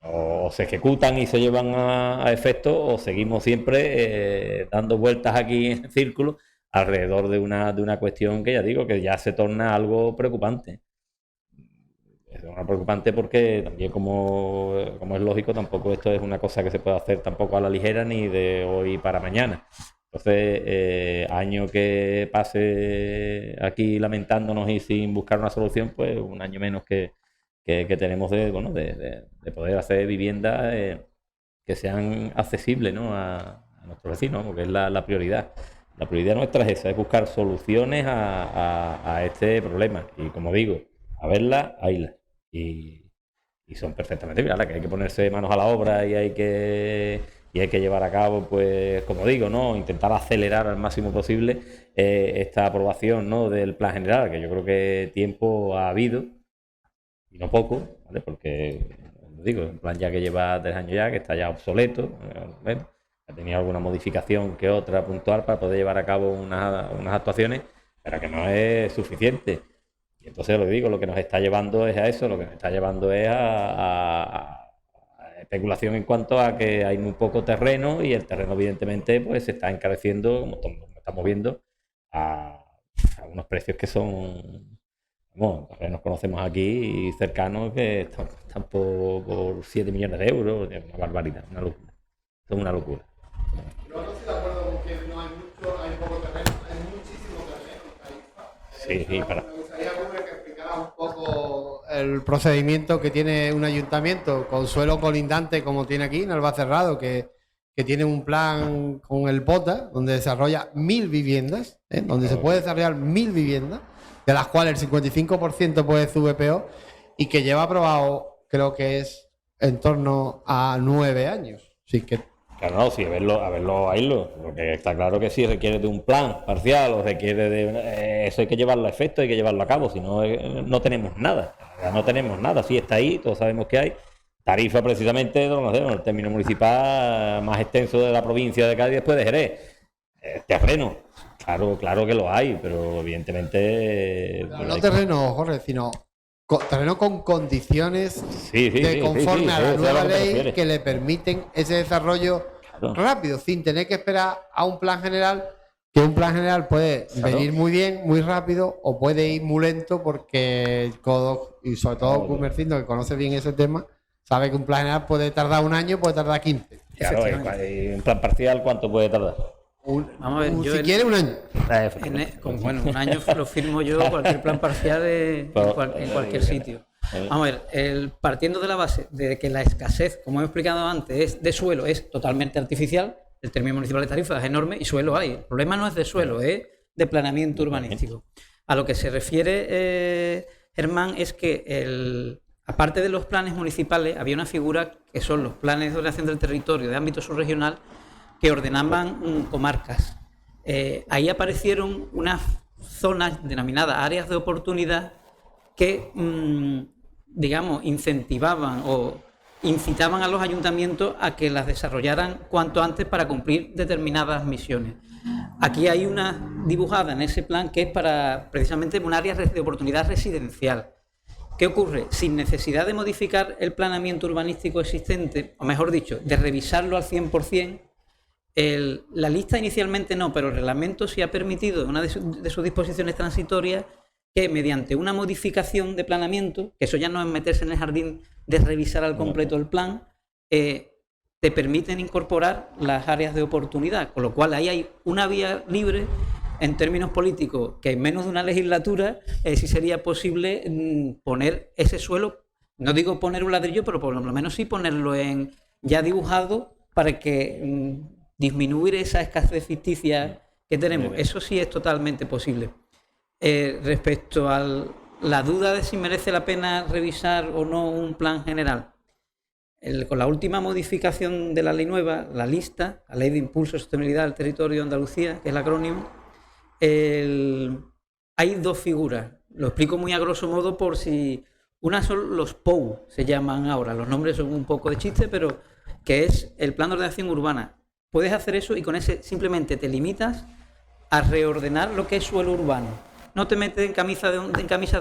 o se ejecutan y se llevan a efecto, o seguimos siempre dando vueltas aquí en círculo alrededor de una cuestión que, ya digo, que ya se torna algo preocupante. Es una preocupante porque también, como es lógico, tampoco esto es una cosa que se puede hacer tampoco a la ligera ni de hoy para mañana. Entonces, año que pase aquí lamentándonos y sin buscar una solución, pues un año menos que tenemos de poder hacer viviendas que sean accesibles, ¿no? a nuestros vecinos, porque es la prioridad. La prioridad nuestra es esa, es buscar soluciones a este problema. Y como digo, a verlas, haylas. Y son perfectamente viables, que hay que ponerse manos a la obra y hay que llevar a cabo, pues, como digo, ¿no? Intentar acelerar al máximo posible esta aprobación, ¿no? del plan general, que yo creo que tiempo ha habido, y no poco, ¿vale? Porque, como digo, es un plan ya que lleva 3 años ya, que está ya obsoleto, bueno, ha tenido alguna modificación que otra puntual para poder llevar a cabo unas actuaciones, pero que no es suficiente. Y entonces, lo que digo, lo que nos está llevando es a eso, lo que nos está llevando es a especulación en cuanto a que hay muy poco terreno, y el terreno, evidentemente, pues se está encareciendo, como estamos viendo, a unos precios que son, bueno, terrenos conocemos aquí cercanos que están por 7 millones de euros, una barbaridad, una locura. Esto es una locura. Yo no estoy de acuerdo con que no hay mucho, hay poco terreno, hay muchísimo terreno. Sí, para. Me gustaría que explicara un poco el procedimiento que tiene un ayuntamiento con suelo colindante, como tiene aquí en Albacerrado, que tiene un plan con el POTA, donde desarrolla 1000 viviendas, donde se puede desarrollar 1000 viviendas, de las cuales el 55% puede ser VPO, y que lleva aprobado, creo que es en torno a 9 años. Así que Claro, no, sí, a verlo, lo que está claro que sí requiere de un plan parcial, o requiere de eso, hay que llevarlo a efecto, hay que llevarlo a cabo, si no, no tenemos nada, sí está ahí, todos sabemos que hay. Tarifa, precisamente, el término municipal más extenso de la provincia de Cádiz después de Jerez. Terreno, claro que lo hay, pero evidentemente... No terreno, Jorge, sino terreno con condiciones conforme a la nueva ley que le permiten ese desarrollo rápido, sin tener que esperar a un plan general, que un plan general puede venir muy bien, muy rápido, o puede ir muy lento, porque el CODOC, y sobre todo Comercindo, que conoce bien ese tema, sabe que un plan general puede tardar un año, puede tardar 15. Claro, un plan parcial, ¿cuánto puede tardar? Vamos a ver, si quiere un año. Bueno, un año lo firmo yo, cualquier plan parcial en cualquier sitio. Vamos a ver, partiendo de la base de que la escasez, como he explicado antes, de suelo es totalmente artificial, el término municipal de Tarifa es enorme y suelo hay. El problema no es de suelo, es de planeamiento urbanístico. A lo que se refiere Germán es que aparte de los planes municipales, había una figura que son los planes de ordenación del territorio de ámbito subregional, que ordenaban comarcas. Ahí aparecieron unas zonas denominadas áreas de oportunidad que, digamos, incentivaban o incitaban a los ayuntamientos a que las desarrollaran cuanto antes para cumplir determinadas misiones. Aquí hay una dibujada en ese plan que es para precisamente un área de oportunidad residencial. ¿Qué ocurre? Sin necesidad de modificar el planeamiento urbanístico existente, o mejor dicho, de revisarlo al 100%, la lista inicialmente no, pero el reglamento sí ha permitido, en una de sus disposiciones transitorias, que mediante una modificación de planeamiento, que eso ya no es meterse en el jardín de revisar al completo el plan, te permiten incorporar las áreas de oportunidad, con lo cual ahí hay una vía libre en términos políticos, que en menos de una legislatura sí sería posible poner ese suelo, no digo poner un ladrillo, pero por lo menos sí ponerlo ya dibujado para que disminuir esa escasez ficticia que tenemos. Eso sí es totalmente posible. Respecto a la duda de si merece la pena revisar o no un plan general, con la última modificación de la ley nueva, la lista, la Ley de Impulso y Sostenibilidad del Territorio de Andalucía, que es el acrónimo, hay dos figuras. Lo explico muy a grosso modo por si... Una son los POU, se llaman ahora. Los nombres son un poco de chiste, pero que es el Plan de Ordenación Urbana. Puedes hacer eso y con ese simplemente te limitas a reordenar lo que es suelo urbano. No te metes en camisa de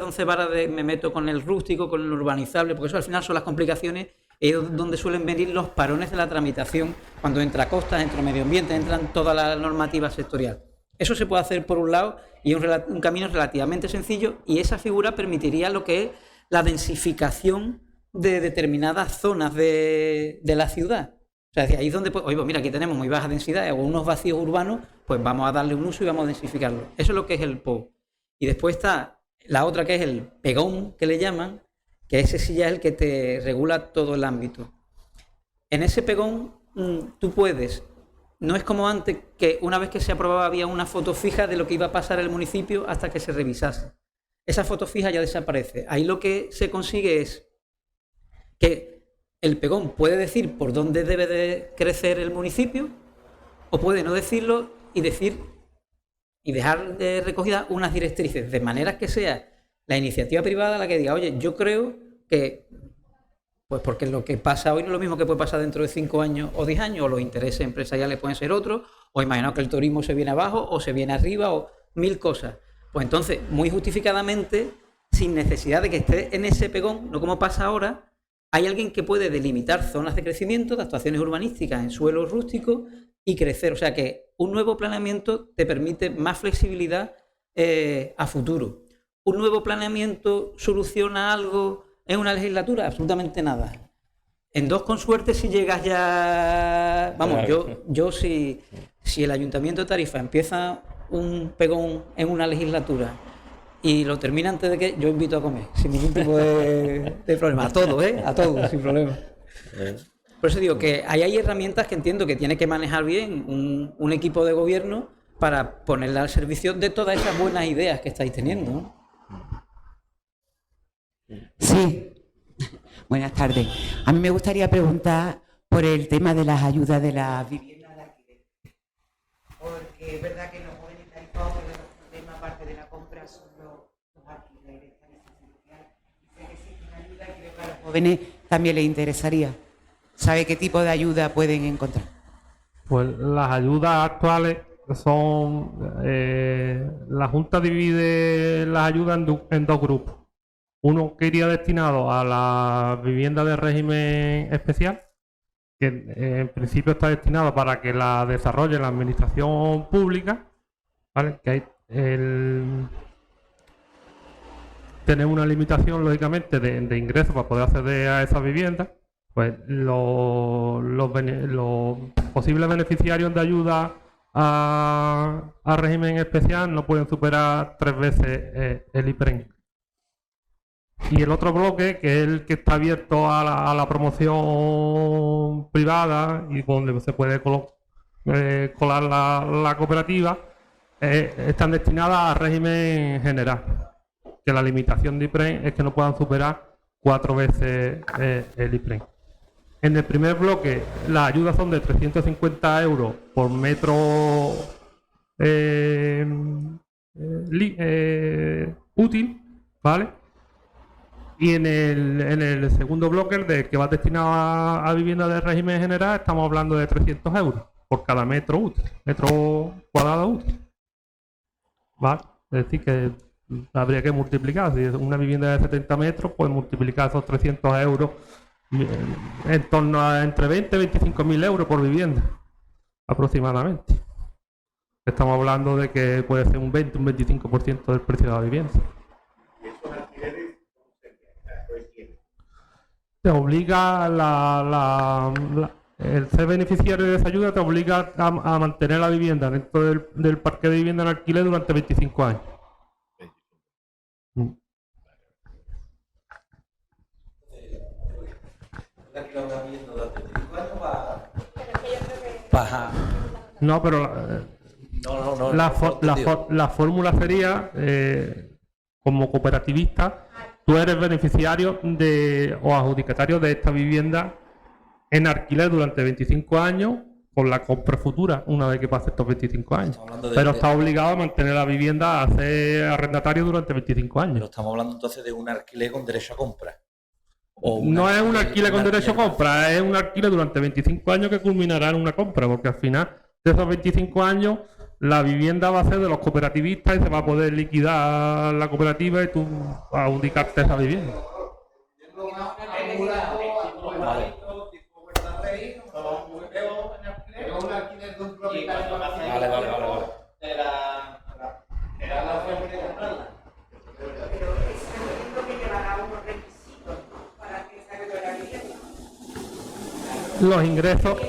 11 varas de me meto con el rústico, con el urbanizable, porque eso al final son las complicaciones y es donde suelen venir los parones de la tramitación cuando entra costas, entra medio ambiente, entran toda la normativa sectorial. Eso se puede hacer por un lado y es un camino relativamente sencillo y esa figura permitiría lo que es la densificación de determinadas zonas de la ciudad. O sea, ahí es donde, pues, oye, mira, aquí tenemos muy baja densidad o unos vacíos urbanos, pues vamos a darle un uso y vamos a densificarlo. Eso es lo que es el POU. Y después está la otra que es el pegón, que le llaman, que ese sí ya es el que te regula todo el ámbito. En ese pegón tú puedes, no es como antes que una vez que se aprobaba había una foto fija de lo que iba a pasar en el municipio hasta que se revisase. Esa foto fija ya desaparece. Ahí lo que se consigue es que el pegón puede decir por dónde debe de crecer el municipio o puede no decirlo y decir y dejar de recogida unas directrices, de manera que sea la iniciativa privada la que diga, oye, yo creo que, pues porque lo que pasa hoy no es lo mismo que puede pasar dentro de 5 años o 10 años, o los intereses empresariales pueden ser otros, o imaginaos que el turismo se viene abajo o se viene arriba, o 1000 cosas. Pues entonces, muy justificadamente, sin necesidad de que esté en ese pegón, no como pasa ahora, hay alguien que puede delimitar zonas de crecimiento, de actuaciones urbanísticas en suelos rústicos y crecer. O sea que un nuevo planeamiento te permite más flexibilidad a futuro. ¿Un nuevo planeamiento soluciona algo en una legislatura? Absolutamente nada. En 2 con suerte si llegas ya... Vamos, yo si el Ayuntamiento de Tarifa empieza un pegón en una legislatura y lo termina antes de que... Yo invito a comer, sin ningún tipo de problema. A todos, a todos, sin problema. Por eso digo que hay herramientas que entiendo que tiene que manejar bien un equipo de gobierno para ponerla al servicio de todas esas buenas ideas que estáis teniendo, ¿no? Sí, buenas tardes. A mí me gustaría preguntar por el tema de las ayudas de las viviendas de alquiler. Porque es verdad que los jóvenes tarifados, pero el problema aparte de la compra son los alquileres. Sé que existe una ayuda y creo que a los jóvenes también les interesaría. ¿Sabe qué tipo de ayuda pueden encontrar? Pues las ayudas actuales son... la Junta divide las ayudas en 2 grupos. Uno que iría destinado a la vivienda de régimen especial, que en principio está destinado para que la desarrolle la administración pública, ¿vale? Que hay tener una limitación, lógicamente, de ingresos para poder acceder a esa vivienda. Pues los posibles beneficiarios de ayuda a régimen especial no pueden superar 3 veces el IPREN. Y el otro bloque, que es el que está abierto a la promoción privada y donde se puede colar la cooperativa, están destinadas a régimen general, que la limitación de IPREN es que no puedan superar 4 veces el IPREN. En el primer bloque, las ayudas son de 350 euros por metro útil, ¿vale? Y en el segundo bloque, el que va destinado a vivienda de régimen general, estamos hablando de 300 euros por cada metro útil, metro cuadrado útil. ¿Vale? Es decir, que habría que multiplicar. Si es una vivienda de 70 metros, pues multiplicar esos 300 euros en torno a entre 20 y 25.000 euros por vivienda, aproximadamente. Estamos hablando de que puede ser un 20, un 25% del precio de la vivienda. Te obliga el ser beneficiario de esa ayuda te obliga a mantener la vivienda dentro del parque de vivienda en alquiler durante 25 años. No, pero la fórmula sería como cooperativista. Tú eres beneficiario o adjudicatario de esta vivienda en alquiler durante 25 años con la compra futura una vez que pase estos 25 años. Pero Pero está obligado a mantener la vivienda, a ser arrendatario durante 25 años. Pero estamos hablando entonces de un alquiler con derecho a compra. No es un alquiler con derecho a compra, es un alquiler durante 25 años que culminará en una compra, porque al final de esos 25 años la vivienda va a ser de los cooperativistas y se va a poder liquidar la cooperativa y tú vas a adjudicarte esa vivienda. Los ingresos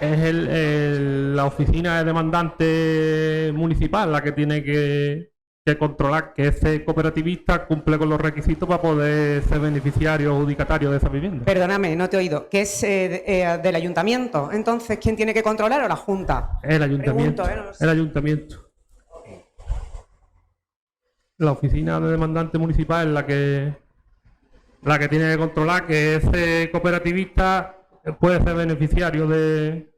es la oficina de demandante municipal la que tiene que controlar que ese cooperativista cumple con los requisitos para poder ser beneficiario o adjudicatario de esa vivienda. Perdóname, no te he oído. ¿Qué es del ayuntamiento? Entonces, ¿quién tiene que controlar o la Junta? El ayuntamiento. Pregunto, no sé. El ayuntamiento. La oficina de demandante municipal es la que tiene que controlar que ese cooperativista puede ser beneficiario o adjudicatario.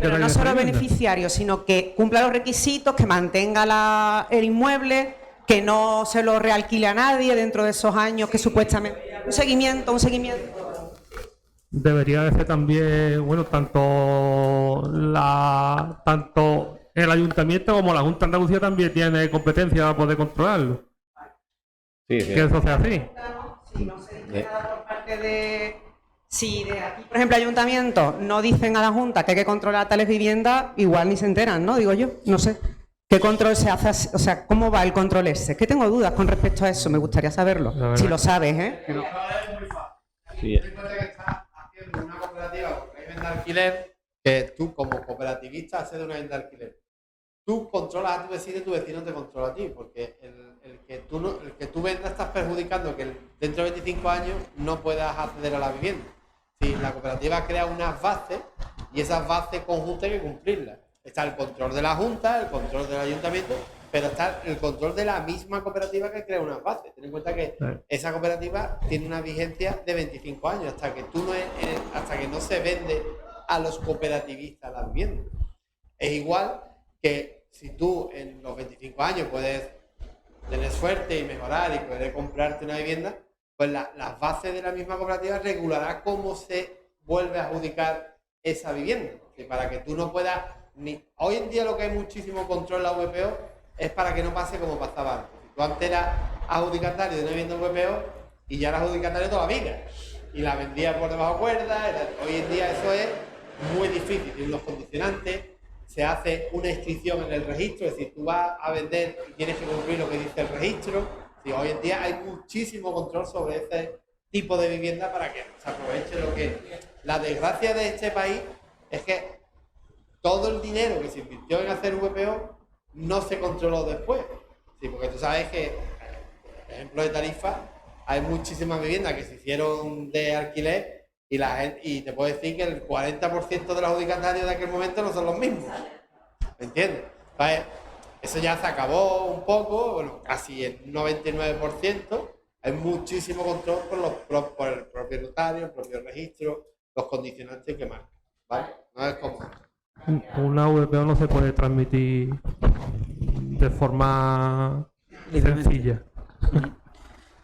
Pero no de esa solo vivienda. beneficiario, sino que cumpla los requisitos, que mantenga el inmueble, que no se lo realquile a nadie dentro de esos años que supuestamente... Un seguimiento. Debería de ser también, bueno, tanto el ayuntamiento como la Junta de Andalucía también tiene competencia para poder controlarlo. Sí, sí. Que eso sea así. Si no se dice nada por parte de... Si de aquí, por ejemplo, ayuntamiento no dicen a la Junta que hay que controlar tales viviendas, igual ni se enteran, ¿no? Digo yo, no sé. ¿Qué control se hace? O sea, ¿cómo va el control ese? Es que tengo dudas con respecto a eso, me gustaría saberlo. Si lo sabes, ¿eh? Sí. Ten en cuenta que estás haciendo una cooperativa con una vivienda de alquiler, que tú como cooperativista haces de una vivienda de alquiler. Tú controlas a tu vecino te controla a ti, porque el que tú vendas estás perjudicando que dentro de 25 años no puedas acceder a la vivienda. Si la cooperativa crea unas bases y esas bases conjuntas hay que cumplirlas. Está el control de la Junta, el control del ayuntamiento, pero está el control de la misma cooperativa que crea unas bases. Ten en cuenta que esa cooperativa tiene una vigencia de 25 años, hasta que no se vende a los cooperativistas la vivienda. Es igual que si tú en los 25 años puedes tener suerte y mejorar y poder comprarte una vivienda, pues las bases de la misma cooperativa regulará cómo se vuelve a adjudicar esa vivienda. Y para que tú no puedas... Hoy en día lo que hay muchísimo control en la VPO es para que no pase como pasaba antes. Tú antes eras adjudicatario de una vivienda VPO y ya eras adjudicatario toda la vida. Y la vendías por debajo de cuerda. Hoy en día eso es muy difícil. Tiene unos condicionantes. Se hace una inscripción en el registro, es decir, tú vas a vender y tienes que cumplir lo que dice el registro. Sí, hoy en día hay muchísimo control sobre ese tipo de vivienda para que se aproveche lo que... La desgracia de este país es que todo el dinero que se invirtió en hacer VPO no se controló después. Sí, porque tú sabes que, por ejemplo, de Tarifa, hay muchísimas viviendas que se hicieron de alquiler y te puedo decir que el 40% de los adjudicatarios de aquel momento no son los mismos. ¿Me entiendes? Entonces, eso ya se acabó un poco, bueno, casi el 99%. Hay muchísimo control por el propio notario, el propio registro, los condicionantes que marcan, ¿vale? No es como... Una VPO no se puede transmitir de forma sencilla.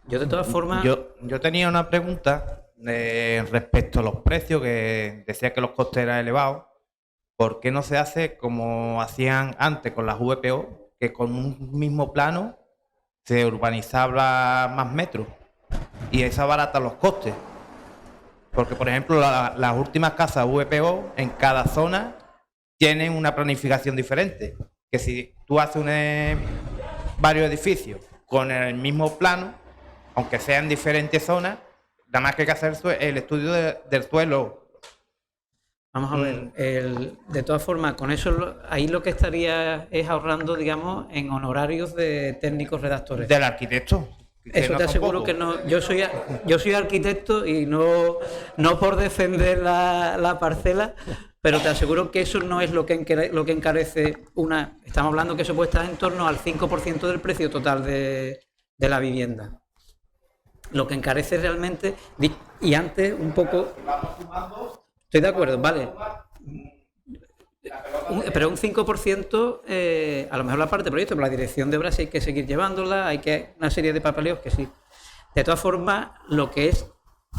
Yo de todas formas... Yo tenía una pregunta respecto a los precios, que decía que los costes eran elevados. ¿Por qué no se hace como hacían antes con las VPO, que con un mismo plano se urbanizaba más metros y eso abarata los costes? Porque, por ejemplo, las últimas casas VPO en cada zona tienen una planificación diferente. Que si tú haces varios edificios con el mismo plano, aunque sean diferentes zonas, nada más que hay que hacer el estudio del suelo. Vamos a ver, de todas formas, con eso ahí lo que estaría es ahorrando, digamos, en honorarios de técnicos redactores. Del arquitecto. Eso no te aseguro tampoco. que no. Yo soy arquitecto y no por defender la parcela, pero te aseguro que eso no es lo que encarece una... Estamos hablando que eso puede estar en torno al 5% del precio total de la vivienda. lo que encarece realmente, y antes un poco... Estoy de acuerdo, vale. Pero un 5%, a lo mejor la parte de proyecto, pero la dirección de obras sí hay que seguir llevándola, hay que una serie de papeleos que sí. De todas formas, lo que es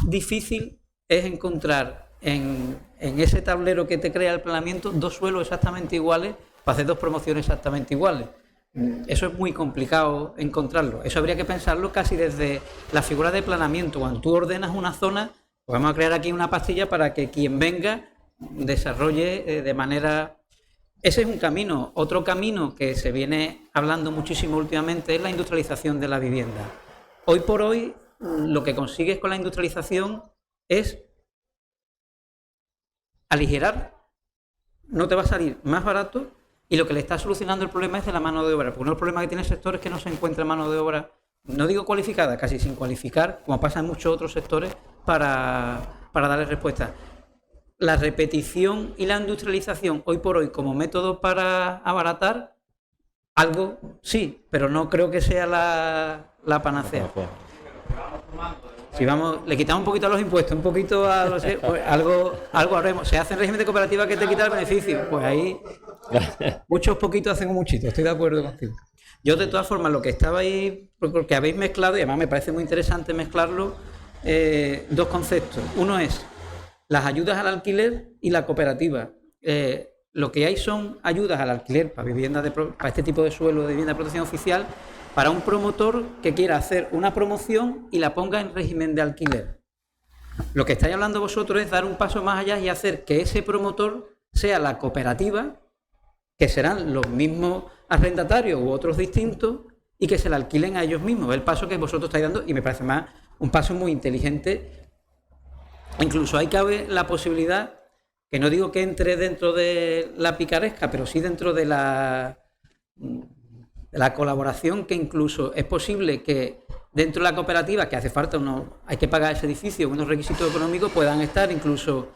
difícil es encontrar en ese tablero que te crea el planeamiento 2 suelos exactamente iguales para hacer 2 promociones exactamente iguales. Eso es muy complicado encontrarlo. Eso habría que pensarlo casi desde la figura de planeamiento. Cuando tú ordenas una zona, pues vamos a crear aquí una pastilla para que quien venga desarrolle de manera... Ese es un camino. Otro camino que se viene hablando muchísimo últimamente es la industrialización de la vivienda. Hoy por hoy, lo que consigues con la industrialización es aligerar, no te va a salir más barato, y lo que le está solucionando el problema es de la mano de obra, porque uno de los problemas que tiene el sector es que no se encuentra mano de obra, no digo cualificada, casi sin cualificar, como pasa en muchos otros sectores, para darle respuesta. La repetición y la industrialización hoy por hoy como método para abaratar, algo sí, pero no creo que sea la panacea. Si vamos, le quitamos un poquito a los impuestos, un poquito a los... Pues algo haremos. Se hace en régimen de cooperativa que te quita el beneficio, pues ahí muchos poquitos hacen un muchito, estoy de acuerdo contigo. Yo de todas formas lo que estaba ahí, porque habéis mezclado, y además me parece muy interesante mezclarlo, 2 conceptos. Uno es las ayudas al alquiler y la cooperativa. Lo que hay son ayudas al alquiler para para este tipo de suelo de vivienda de protección oficial, para un promotor que quiera hacer una promoción y la ponga en régimen de alquiler. Lo que estáis hablando vosotros es dar un paso más allá y hacer que ese promotor sea la cooperativa, que serán los mismos arrendatarios u otros distintos, y que se la alquilen a ellos mismos. Es el paso que vosotros estáis dando y me parece más un paso muy inteligente. Incluso ahí cabe la posibilidad, que no digo que entre dentro de la picaresca, pero sí dentro de la colaboración, que incluso es posible que dentro de la cooperativa, que hace falta hay que pagar ese edificio, unos requisitos económicos, puedan estar incluso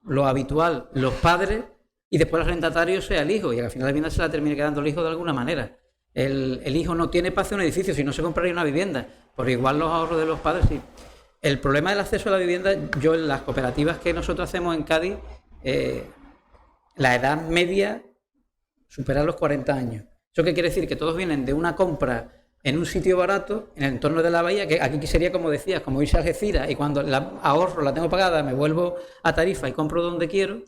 lo habitual, los padres, y después el arrendatario sea el hijo, y al final la vivienda se la termine quedando el hijo de alguna manera. El hijo no tiene para hacer un edificio, si no se compraría una vivienda, por igual los ahorros de los padres sí. El problema del acceso a la vivienda, yo en las cooperativas que nosotros hacemos en Cádiz, la edad media supera los 40 años. ¿Eso qué quiere decir? Que todos vienen de una compra en un sitio barato, en el entorno de la bahía, que aquí sería, como decías, como irse a Algeciras, y cuando la ahorro, la tengo pagada, me vuelvo a Tarifa y compro donde quiero.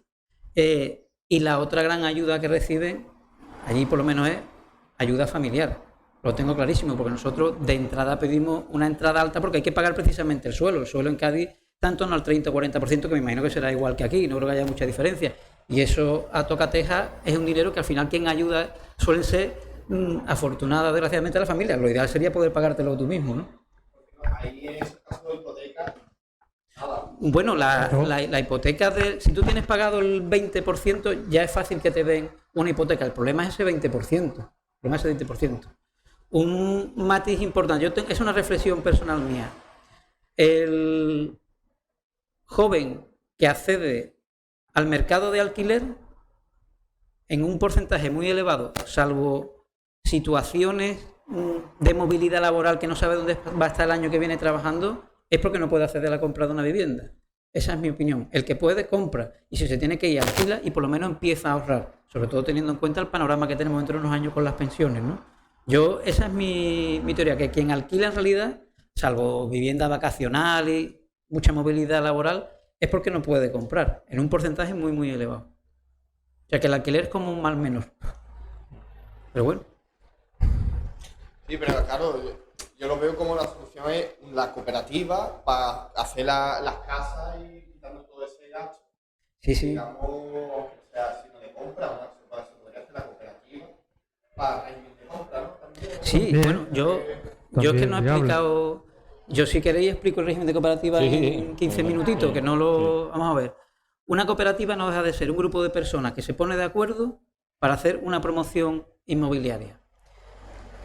Y la otra gran ayuda que reciben, allí por lo menos, es ayuda familiar. Lo tengo clarísimo, porque nosotros de entrada pedimos una entrada alta porque hay que pagar precisamente el suelo. El suelo en Cádiz está en torno al 30 o 40%, que me imagino que será igual que aquí, no creo que haya mucha diferencia. Y eso a tocateja es un dinero que al final quien ayuda suelen ser afortunadas, desgraciadamente, la familia. Lo ideal sería poder pagártelo tú mismo, ¿no? Ahí en ese caso de hipoteca, nada. Bueno, la hipoteca, si tú tienes pagado el 20%, ya es fácil que te den una hipoteca. El problema es ese 20%. Un matiz importante, es una reflexión personal mía. El joven que accede al mercado de alquiler en un porcentaje muy elevado, salvo situaciones de movilidad laboral que no sabe dónde va a estar el año que viene trabajando, es porque no puede acceder a la compra de una vivienda. Esa es mi opinión. El que puede, compra, y si se tiene que ir, alquila y por lo menos empieza a ahorrar, sobre todo teniendo en cuenta el panorama que tenemos dentro de unos años con las pensiones, ¿no? Esa es mi teoría, que quien alquila en realidad, salvo vivienda vacacional y mucha movilidad laboral, es porque no puede comprar, en un porcentaje muy, muy elevado. O sea que el alquiler es como un mal menor. Pero bueno. Sí, pero claro, yo lo veo como la solución es la cooperativa para hacer las casas y quitando todo ese gasto. Sí, sí. Digamos, o sea, si no le compra, se podría hacer la cooperativa para régimen de compra, ¿no? También. Sí, bueno, yo es que no he explicado... Yo, si queréis, explico el régimen de cooperativa en 15 minutitos, que no lo... Vamos a ver. Una cooperativa no deja de ser un grupo de personas que se pone de acuerdo para hacer una promoción inmobiliaria.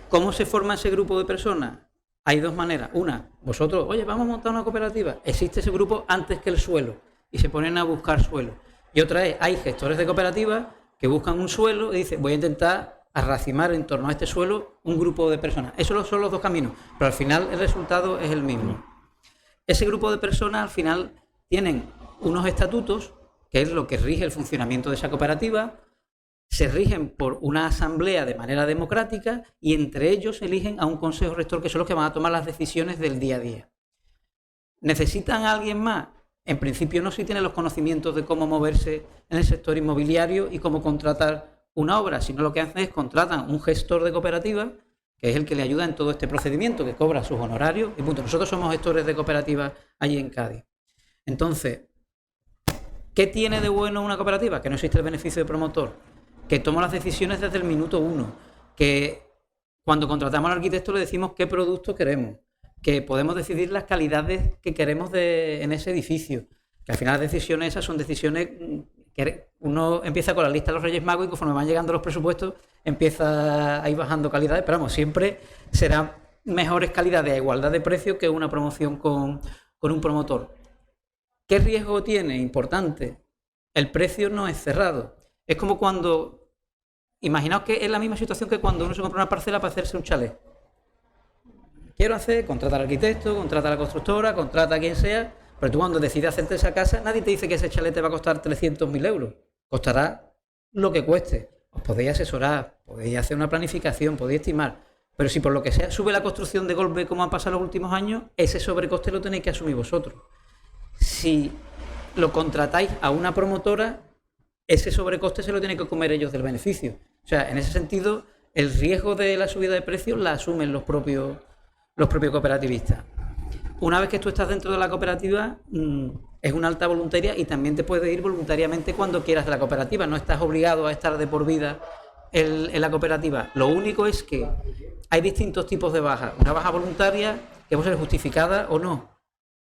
¿Cómo se forma ese grupo de personas? Hay 2 maneras. Una, vosotros, oye, vamos a montar una cooperativa. Existe ese grupo antes que el suelo y se ponen a buscar suelo. Y otra es, hay gestores de cooperativas que buscan un suelo y dicen, voy a intentar a racimar en torno a este suelo un grupo de personas. Esos son los dos caminos, pero al final el resultado es el mismo. Ese grupo de personas al final tienen unos estatutos, que es lo que rige el funcionamiento de esa cooperativa, se rigen por una asamblea de manera democrática y entre ellos eligen a un consejo rector, que son los que van a tomar las decisiones del día a día. ¿Necesitan a alguien más? En principio no, si tienen los conocimientos de cómo moverse en el sector inmobiliario y cómo contratar una obra, sino lo que hacen es contratan un gestor de cooperativa, que es el que le ayuda en todo este procedimiento, que cobra sus honorarios, y punto. Nosotros somos gestores de cooperativas allí en Cádiz. Entonces, ¿qué tiene de bueno una cooperativa? Que no existe el beneficio de promotor, que toma las decisiones desde el minuto 1, que cuando contratamos al arquitecto le decimos qué producto queremos, que podemos decidir las calidades que queremos en ese edificio, que al final las decisiones esas son decisiones que uno empieza con la lista de los Reyes Magos y conforme van llegando los presupuestos empieza a ir bajando calidades, pero vamos, siempre serán mejores calidades a igualdad de precio que una promoción con un promotor. ¿Qué riesgo tiene? Importante. El precio no es cerrado. Es como cuando, imaginaos que es la misma situación que cuando uno se compra una parcela para hacerse un chalet. Quiero hacer, contrata al arquitecto, contrata a la constructora, contrata a quien sea, pero tú cuando decides hacerte esa casa, nadie te dice que ese chalet te va a costar 300.000 euros. Costará lo que cueste. Os podéis asesorar, podéis hacer una planificación, podéis estimar. Pero si por lo que sea sube la construcción de golpe como han pasado los últimos años, ese sobrecoste lo tenéis que asumir vosotros. Si lo contratáis a una promotora, ese sobrecoste se lo tienen que comer ellos del beneficio. O sea, en ese sentido, el riesgo de la subida de precios la asumen los propios cooperativistas. Una vez que tú estás dentro de la cooperativa, es una alta voluntaria y también te puedes ir voluntariamente cuando quieras de la cooperativa. No estás obligado a estar de por vida en la cooperativa. Lo único es que hay distintos tipos de baja. Una baja voluntaria que puede ser justificada o no.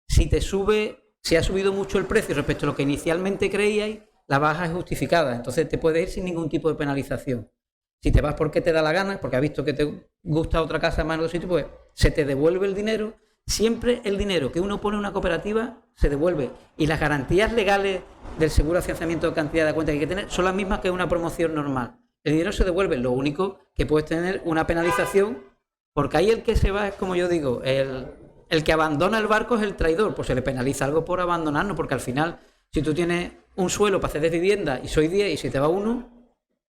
Si ha subido mucho el precio respecto a lo que inicialmente creíais, la baja es justificada. Entonces te puedes ir sin ningún tipo de penalización. Si te vas porque te da la gana, porque has visto que te gusta otra casa más en otro sitio, pues se te devuelve el dinero. Siempre el dinero que uno pone en una cooperativa se devuelve. Y las garantías legales del seguro de financiamiento de cantidad de cuenta que hay que tener son las mismas que una promoción normal. El dinero se devuelve. Lo único que puedes tener una penalización, porque ahí el que se va es, como yo digo, el que abandona el barco es el traidor. Pues se le penaliza algo por abandonarlo, porque al final, si tú tienes un suelo para hacer de vivienda y soy 10 y si te va uno,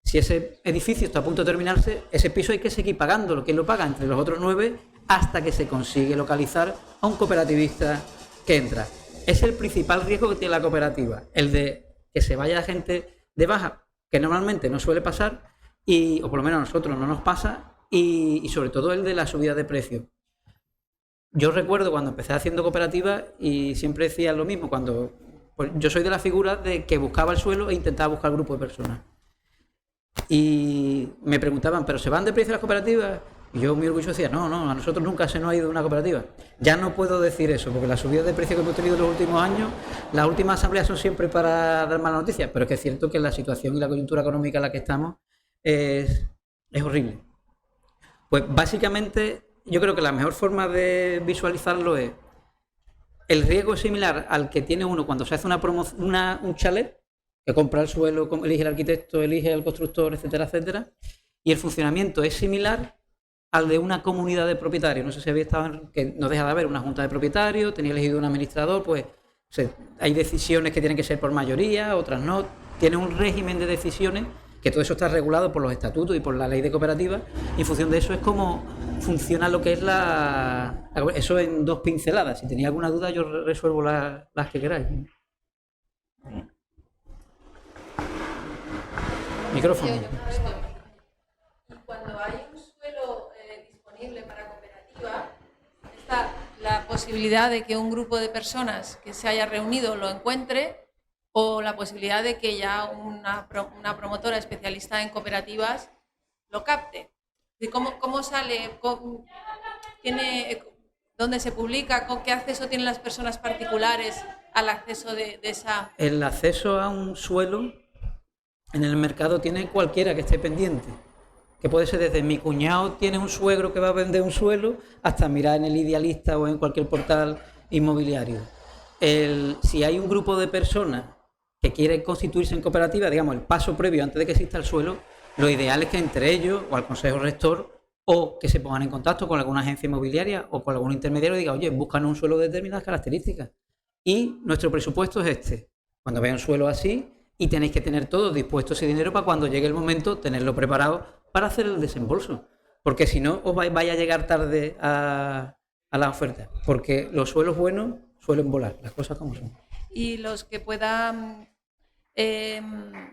si ese edificio está a punto de terminarse, ese piso hay que seguir pagándolo. ¿Quién lo paga? Entre los otros 9, hasta que se consigue localizar a un cooperativista que entra. Es el principal riesgo que tiene la cooperativa, el de que se vaya gente de baja, que normalmente no suele pasar, o por lo menos a nosotros no nos pasa, y sobre todo el de la subida de precios. Yo recuerdo cuando empecé haciendo cooperativa y siempre decía lo mismo, pues yo soy de la figura de que buscaba el suelo e intentaba buscar grupo de personas. Y me preguntaban, ¿pero se van de precio las cooperativas? Y yo muy orgulloso decía, no, a nosotros nunca se nos ha ido una cooperativa. Ya no puedo decir eso, porque las subidas de precio que hemos tenido en los últimos años, las últimas asambleas son siempre para dar malas noticias, pero es que es cierto que la situación y la coyuntura económica en la que estamos es horrible. Pues básicamente yo creo que la mejor forma de visualizarlo es, el riesgo es similar al que tiene uno cuando se hace un chalet, que compra el suelo, elige el arquitecto, elige el constructor, etcétera, etcétera, y el funcionamiento es similar al de una comunidad de propietarios. No sé si había estado, que no deja de haber una junta de propietarios, tenía elegido un administrador, pues hay decisiones que tienen que ser por mayoría, otras no, tiene un régimen de decisiones, que todo eso está regulado por los estatutos y por la ley de cooperativas, y en función de eso es como funciona lo que es eso en 2 pinceladas. Si tenía alguna duda yo resuelvo las que queráis. Micrófono. Cuando hay un suelo disponible para cooperativa, está la posibilidad de que un grupo de personas que se haya reunido lo encuentre, o la posibilidad de que ya una promotora especialista en cooperativas lo capte. ¿Cómo sale? ¿Dónde se publica? ¿Qué acceso tienen las personas particulares al acceso de esa...? El acceso a un suelo en el mercado tiene cualquiera que esté pendiente, que puede ser desde mi cuñado tiene un suegro que va a vender un suelo, hasta mirar en el Idealista o en cualquier portal inmobiliario. Si hay un grupo de personas que quieren constituirse en cooperativa, digamos, el paso previo antes de que exista el suelo, Lo ideal es que entre ellos o al consejo rector o que se pongan en contacto con alguna agencia inmobiliaria o con algún intermediario y diga, oye, buscan un suelo de determinadas características. Y nuestro presupuesto es este. Cuando vean un suelo así, y tenéis que tener todo dispuesto ese dinero para cuando llegue el momento tenerlo preparado para hacer el desembolso. Porque si no, os vais a llegar tarde a la oferta. Porque los suelos buenos suelen volar, las cosas como son. Y los que puedan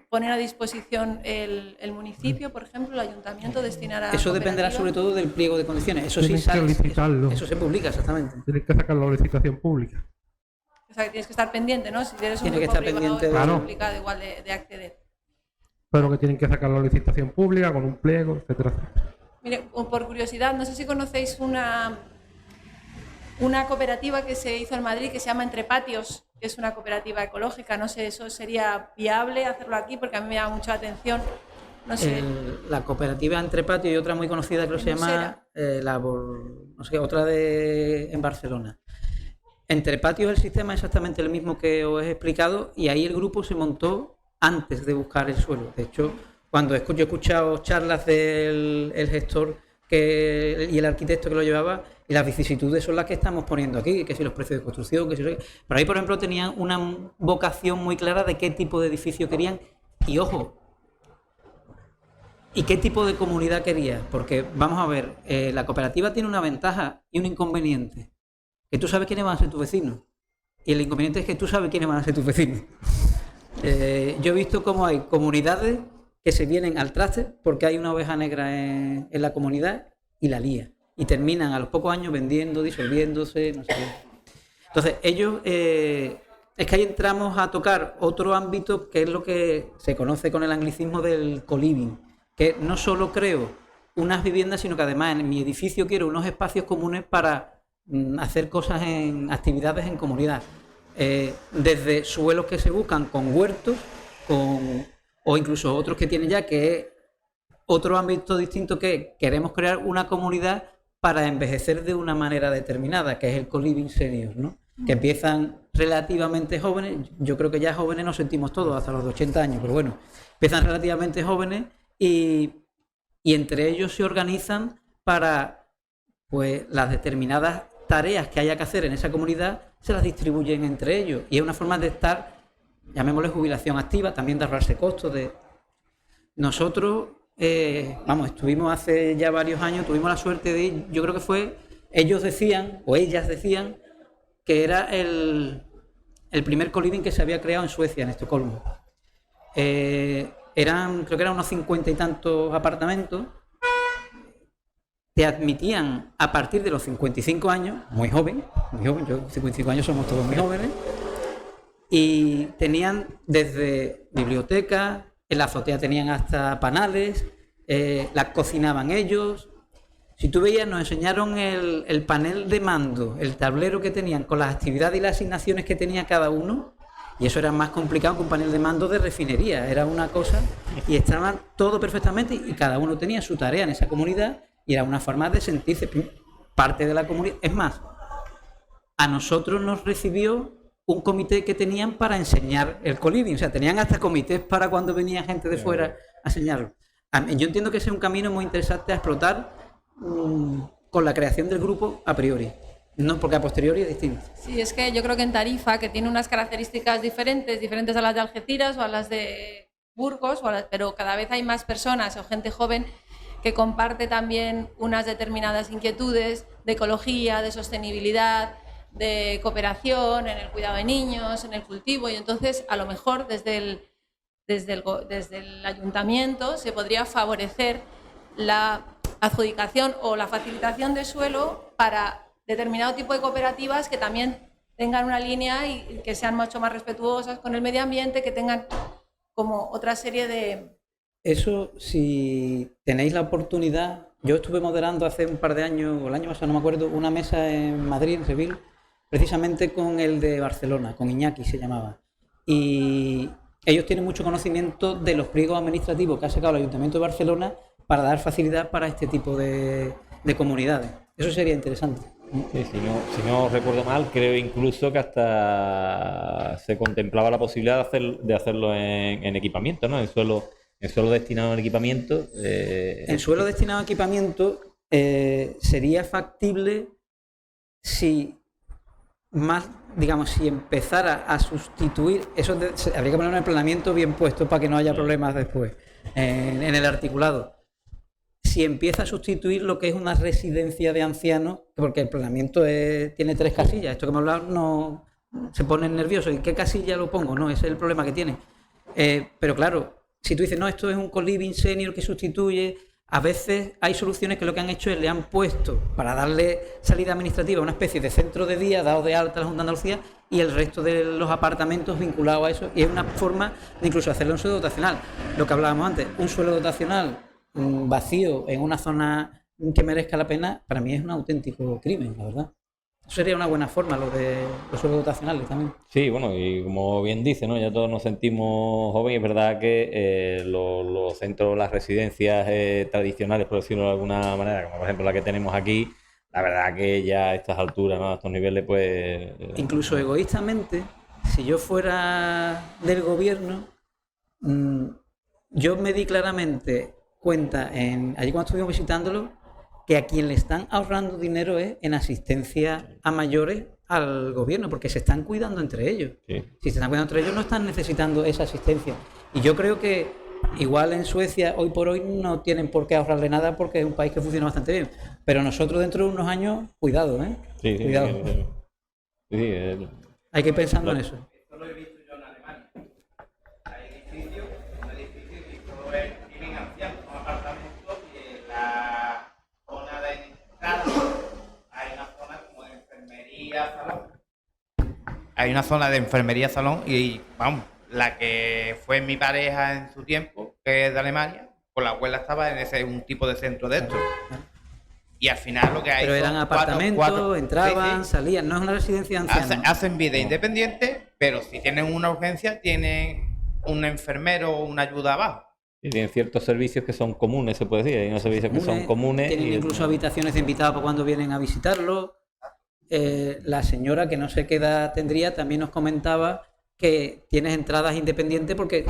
poner a disposición el municipio, por ejemplo, el ayuntamiento, destinar a... Eso dependerá sobre todo del pliego de condiciones. Eso sí Tienes sale, que licitarlo. eso se publica, exactamente. Tienes que sacarlo a licitación pública. O sea, que tienes que estar pendiente, ¿no? Si eres un Tiene que grupo estar privado, pendiente es de- Claro. complicado igual de acceder. Pero que tienen que sacarlo a licitación pública con un pliego, etcétera, etcétera. Mire, por curiosidad, no sé si conocéis una cooperativa que se hizo en Madrid que se llama Entre Patios, que es una cooperativa ecológica. No sé, ¿eso sería viable hacerlo aquí? Porque a mí me llama mucha atención. No sé. La cooperativa Entre Patios y otra muy conocida creo que se llama no sé, otra en Barcelona. Entre Patios el sistema es exactamente el mismo que os he explicado y ahí el grupo se montó antes de buscar el suelo. De hecho, cuando yo he escuchado charlas del gestor y el arquitecto que lo llevaba, y las vicisitudes son las que estamos poniendo aquí, que si los precios de construcción, que si... Pero ahí, por ejemplo, tenían una vocación muy clara de qué tipo de edificio querían y, ojo, ¿y qué tipo de comunidad quería? Porque, vamos a ver, la cooperativa tiene una ventaja y un inconveniente. Que tú sabes quiénes van a ser tus vecinos. Y el inconveniente es que tú sabes quiénes van a ser tus vecinos. Yo he visto cómo hay comunidades que se vienen al traste porque hay una oveja negra en la comunidad y la lía. Y terminan a los pocos años vendiendo, disolviéndose, no sé qué. Entonces, ellos... es que ahí entramos a tocar otro ámbito que es lo que se conoce con el anglicismo del co-living. Que no solo creo unas viviendas, sino que además en mi edificio quiero unos espacios comunes para hacer cosas actividades en comunidad. Desde suelos que se buscan con huertos, o incluso otros que tienen ya, que es otro ámbito distinto, que queremos crear una comunidad para envejecer de una manera determinada, que es el co-living senior, ¿no? Que empiezan relativamente jóvenes, yo creo que ya jóvenes nos sentimos todos, hasta los de 80 años, pero bueno, empiezan relativamente jóvenes y entre ellos se organizan para, pues, las determinadas tareas que haya que hacer en esa comunidad, se las distribuyen entre ellos. Y es una forma de estar, llamémosle jubilación activa, también de ahorrarse costos. Nosotros, estuvimos hace ya varios años, tuvimos la suerte de ir, yo creo que fue, ellos decían, o ellas decían, que era el primer co-living que se había creado en Suecia, en Estocolmo. Creo que eran unos 50 y tantos apartamentos. Te admitían a partir de los 55 años, muy joven, yo 55 años somos todos muy jóvenes, y tenían desde biblioteca, en la azotea tenían hasta panales, las cocinaban ellos. Si tú veías, nos enseñaron el panel de mando, el tablero que tenían con las actividades y las asignaciones que tenía cada uno, y eso era más complicado que un panel de mando de refinería, era una cosa, y estaban todo perfectamente, y cada uno tenía su tarea en esa comunidad, y era una forma de sentirse parte de la comunidad. Es más, a nosotros nos recibió un comité que tenían para enseñar el co-living, o sea, tenían hasta comités para cuando venía gente de fuera a enseñarlo. Yo entiendo que ese es un camino muy interesante a explotar con la creación del grupo a priori, no porque a posteriori es distinto. Sí, es que yo creo que en Tarifa, que tiene unas características diferentes a las de Algeciras o a las de Burgos, pero cada vez hay más personas o gente joven que comparte también unas determinadas inquietudes de ecología, de sostenibilidad, de cooperación en el cuidado de niños, en el cultivo, y entonces a lo mejor desde el ayuntamiento se podría favorecer la adjudicación o la facilitación de suelo para determinado tipo de cooperativas que también tengan una línea y que sean mucho más respetuosas con el medio ambiente, que tengan como otra serie de... Eso, si tenéis la oportunidad, yo estuve moderando hace un par de años, o el año pasado, no me acuerdo, una mesa en Madrid, en Seville, precisamente con el de Barcelona, con Iñaki se llamaba. Y ellos tienen mucho conocimiento de los pliegos administrativos que ha sacado el Ayuntamiento de Barcelona para dar facilidad para este tipo de comunidades. Eso sería interesante. Sí, si no recuerdo mal, creo incluso que hasta se contemplaba la posibilidad de hacerlo en equipamiento, ¿no? En suelo ¿El suelo destinado al equipamiento? El suelo destinado a equipamiento sería factible si más, digamos, si empezara a sustituir, habría que poner un planeamiento bien puesto para que no haya problemas después en el articulado. Si empieza a sustituir lo que es una residencia de ancianos, porque el planeamiento tiene 3 casillas, esto que me hablado no se pone nervioso, ¿en qué casilla lo pongo? No, ese es el problema que tiene. Pero claro, si tú dices, no, esto es un co-living senior que sustituye, a veces hay soluciones que lo que han hecho es le han puesto, para darle salida administrativa, una especie de centro de día dado de alta a la Junta de Andalucía y el resto de los apartamentos vinculados a eso, y es una forma de incluso hacerlo en suelo dotacional. Lo que hablábamos antes, un suelo dotacional vacío en una zona que merezca la pena, para mí es un auténtico crimen, la verdad. Eso sería una buena forma, lo de los suelos dotacionales también. Sí, bueno, y como bien dice, ¿no? Ya todos nos sentimos jóvenes, es verdad que los centros, las residencias tradicionales, por decirlo de alguna manera, como por ejemplo la que tenemos aquí, la verdad que ya a estas alturas, ¿no? A estos niveles, pues... Incluso egoístamente, si yo fuera del gobierno, yo me di claramente cuenta, allí cuando estuvimos visitándolo, que a quien le están ahorrando dinero es en asistencia a mayores al gobierno, porque se están cuidando entre ellos. Sí. Si se están cuidando entre ellos, no están necesitando esa asistencia. Y yo creo que igual en Suecia, hoy por hoy, no tienen por qué ahorrarle nada porque es un país que funciona bastante bien. Pero nosotros dentro de unos años, cuidado, ¿eh? Sí, cuidado. Sí, hay que ir pensando en eso. Esto lo he visto yo en Alemania. Hay edificios que todo es viven ancianos, son apartamentos y en la zona de entrada hay una zona como de enfermería, salón. Hay una zona de enfermería, salón y vamos, la que fue mi pareja en su tiempo, que es de Alemania, pues la abuela estaba en un tipo de centro de estos. Y al final lo que hay. Pero eran apartamentos, entraban, sí. salían, no es una residencia de ancianos. Hacen vida independiente, pero si tienen una urgencia, tienen un enfermero o una ayuda abajo. Y tienen ciertos servicios que son comunes, se puede decir. Hay unos servicios que son comunes. Tienen incluso habitaciones de invitados para cuando vienen a visitarlo. La señora, que no sé qué edad tendría, también nos comentaba que tienes entradas independientes porque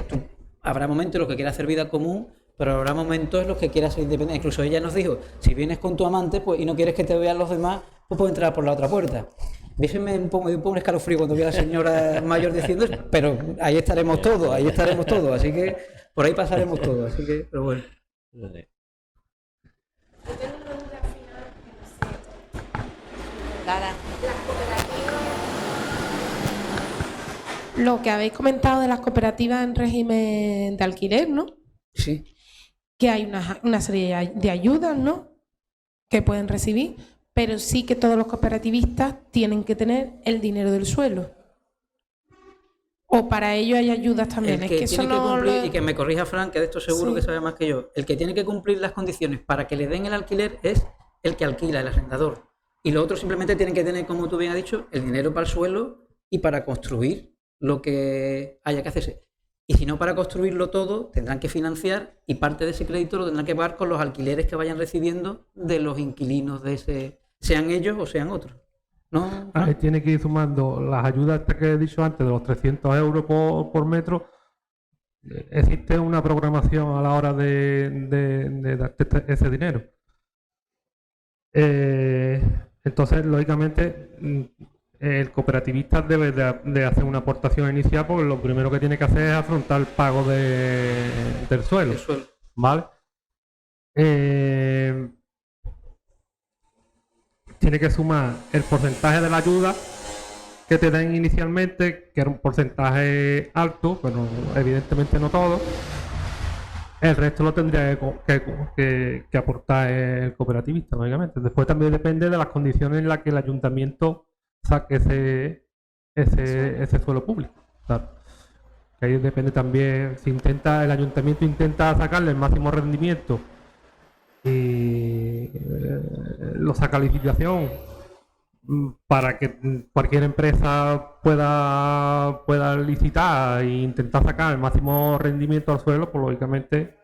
habrá momentos en los que quieras hacer vida común, pero habrá momentos en los que quieras ser independiente. Incluso ella nos dijo, si vienes con tu amante pues, y no quieres que te vean los demás, pues puedes entrar por la otra puerta. Me pongo un escalofrío cuando vi a la señora mayor diciendo eso, pero ahí estaremos todos, así que por ahí pasaremos todos, así que, pero bueno. Lo que habéis comentado de las cooperativas en régimen de alquiler, ¿no? Sí. Que hay una serie de ayudas, ¿no? Que pueden recibir, pero sí que todos los cooperativistas tienen que tener el dinero del suelo. O para ello hay ayudas también. El que tiene que cumplir, y que me corrija Fran, que de esto seguro que sabe más que yo, el que tiene que cumplir las condiciones para que le den el alquiler es el que alquila, el arrendador. Y los otros simplemente tienen que tener, como tú bien has dicho, el dinero para el suelo y para construir lo que haya que hacerse. Y si no, para construirlo todo, tendrán que financiar y parte de ese crédito lo tendrán que pagar con los alquileres que vayan recibiendo de los inquilinos de ese, sean ellos o sean otros. ¿No? Ahí tiene que ir sumando las ayudas que he dicho antes de los 300 euros por metro. Existe una programación a la hora de darte ese dinero. Entonces, lógicamente, el cooperativista debe de hacer una aportación inicial porque lo primero que tiene que hacer es afrontar el pago del suelo. ¿Vale? Tiene que sumar el porcentaje de la ayuda que te dan inicialmente, que era un porcentaje alto, pero evidentemente no todo. El resto lo tendría que aportar el cooperativista, lógicamente. Después también depende de las condiciones en las que el ayuntamiento saque ese suelo público. Claro. Que ahí depende también, si el ayuntamiento intenta sacarle el máximo rendimiento y lo saca a licitación para que cualquier empresa pueda licitar e intentar sacar el máximo rendimiento al suelo, pues lógicamente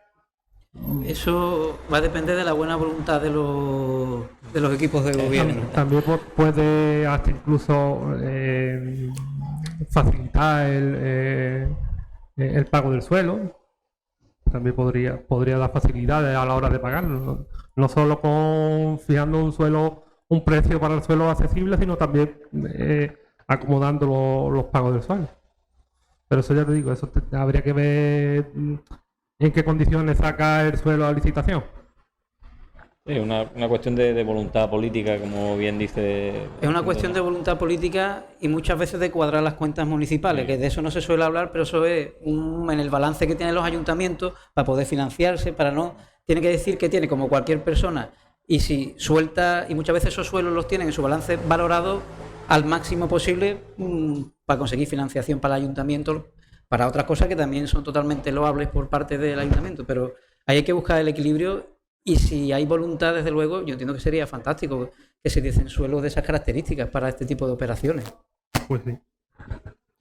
eso va a depender de la buena voluntad de los equipos de gobierno. También puede hasta incluso facilitar el pago del suelo. también podría dar facilidades a la hora de pagarlo. No solo con fijando un precio para el suelo accesible, sino también acomodando los pagos del suelo. Pero eso ya te digo, habría que ver en qué condiciones saca el suelo a licitación. Sí, una cuestión de voluntad política, como bien dice. Es una cuestión de voluntad política y muchas veces de cuadrar las cuentas municipales, que de eso no se suele hablar, pero eso es en el balance que tienen los ayuntamientos para poder financiarse, tiene que decir que tiene como cualquier persona, y si suelta, y muchas veces esos suelos los tienen en su balance valorado al máximo posible para conseguir financiación para el ayuntamiento, para otras cosas que también son totalmente loables por parte del ayuntamiento, pero ahí hay que buscar el equilibrio. Y si hay voluntad, desde luego, yo entiendo que sería fantástico que se diesen suelos de esas características para este tipo de operaciones. Pues sí.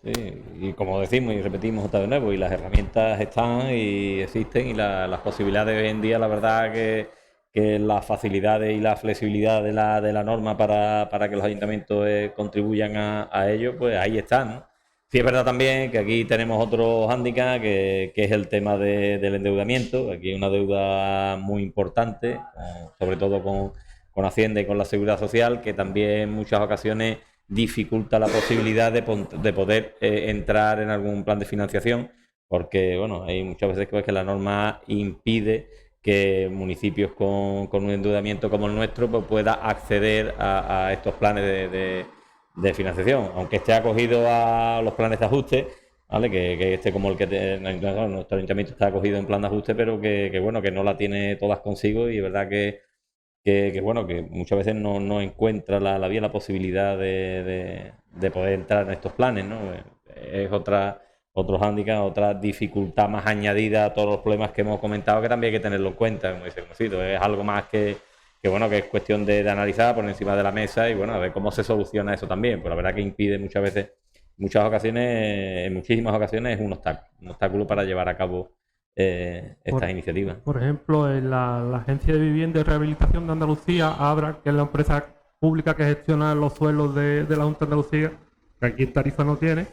Sí, y como decimos y repetimos otra vez de nuevo, y las herramientas están y existen, y las posibilidades hoy en día, la verdad que las facilidades y la flexibilidad de la norma para que los ayuntamientos contribuyan a ello, pues ahí están, ¿no? Sí, es verdad también que aquí tenemos otro hándicap, que es el tema del endeudamiento. Aquí hay una deuda muy importante, sobre todo con Hacienda y con la Seguridad Social, que también en muchas ocasiones dificulta la posibilidad de poder entrar en algún plan de financiación, porque bueno, hay muchas veces que la norma impide que municipios con un endeudamiento como el nuestro pues pueda acceder a estos planes de financiación, aunque esté acogido a los planes de ajuste, ¿vale? Que esté como el que nuestro ayuntamiento está acogido en plan de ajuste, pero que bueno, que no la tiene todas consigo, y es verdad que bueno, que muchas veces no encuentra la vía, la posibilidad de poder entrar en estos planes, ¿no? Es otro hándicap, otra dificultad más añadida a todos los problemas que hemos comentado, que también hay que tenerlo en cuenta, como dice Conocido. Es algo más que bueno, que es cuestión de analizar, poner encima de la mesa y bueno, a ver cómo se soluciona eso también. Pues la verdad que impide muchas veces, en muchísimas ocasiones es un obstáculo para llevar a cabo estas iniciativas. Por ejemplo, en la Agencia de Vivienda y Rehabilitación de Andalucía, ABRA, que es la empresa pública que gestiona los suelos de la Junta de Andalucía, que aquí en Tarifa no tiene,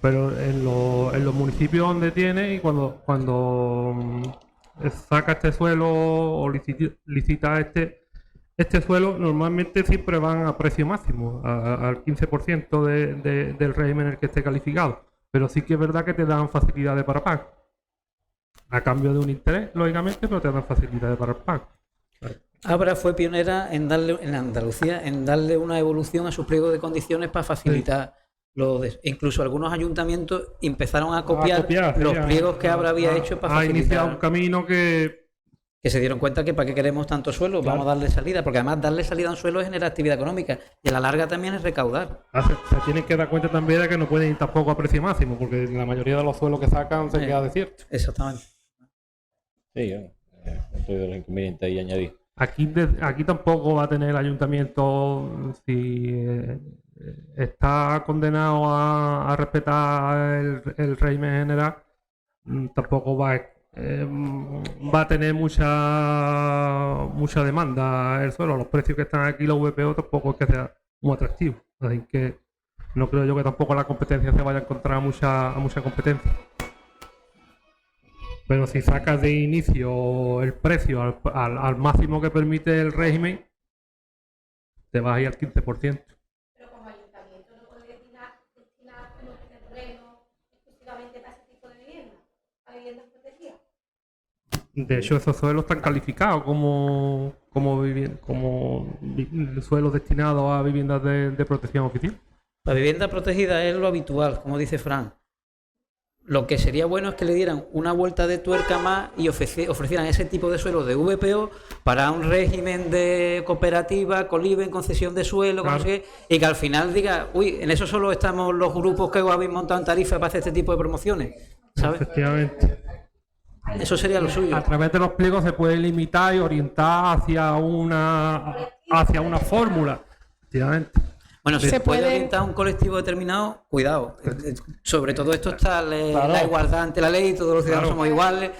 pero en los municipios donde tiene, y cuando saca este suelo o licita este suelo, normalmente siempre van a precio máximo, al 15% del régimen en el que esté calificado. Pero sí que es verdad que te dan facilidades para pago. A cambio de un interés, lógicamente, pero te dan facilidades para el pago. Abra fue pionera en Andalucía en darle una evolución a sus pliegos de condiciones para facilitar incluso algunos ayuntamientos empezaron a copiar los pliegos que Abra había hecho para facilitar. Ha iniciado un camino que se dieron cuenta que para qué queremos tanto suelo, vamos a darle salida, porque además darle salida a un suelo genera actividad económica y a la larga también es recaudar. Se tienen que dar cuenta también de que no pueden ir tampoco a precio máximo, porque la mayoría de los suelos que sacan se queda desierto. Exactamente. Sí, estoy de los inconvenientes ahí añadir. Aquí tampoco va a tener el ayuntamiento, si está condenado a respetar el régimen general, tampoco va a tener mucha demanda el suelo. Los precios que están aquí, los VPO, tampoco es que sea muy atractivo. Así que no creo yo que tampoco la competencia se vaya a encontrar a mucha competencia. Pero si sacas de inicio el precio al máximo que permite el régimen, te vas a ir al 15%. Pero como ayuntamiento no puede destinar unos terrenos exclusivamente para ese tipo de viviendas, a viviendas protegidas. De hecho, esos suelos están calificados como suelos destinados a viviendas de protección oficial. La vivienda protegida es lo habitual, como dice Fran. Lo que sería bueno es que le dieran una vuelta de tuerca más y ofrecieran ese tipo de suelos de VPO para un régimen de cooperativa, Coliben, concesión de suelo, claro. Y que al final diga, uy, en eso solo estamos los grupos que habéis montado en Tarifa para hacer este tipo de promociones, ¿sabes? Efectivamente. Eso sería lo suyo. A través de los pliegos se puede limitar y orientar hacia una fórmula. Efectivamente. Bueno, si se puede orientar a un colectivo determinado, cuidado. Sobre todo esto está la igualdad ante la ley, todos los ciudadanos somos iguales,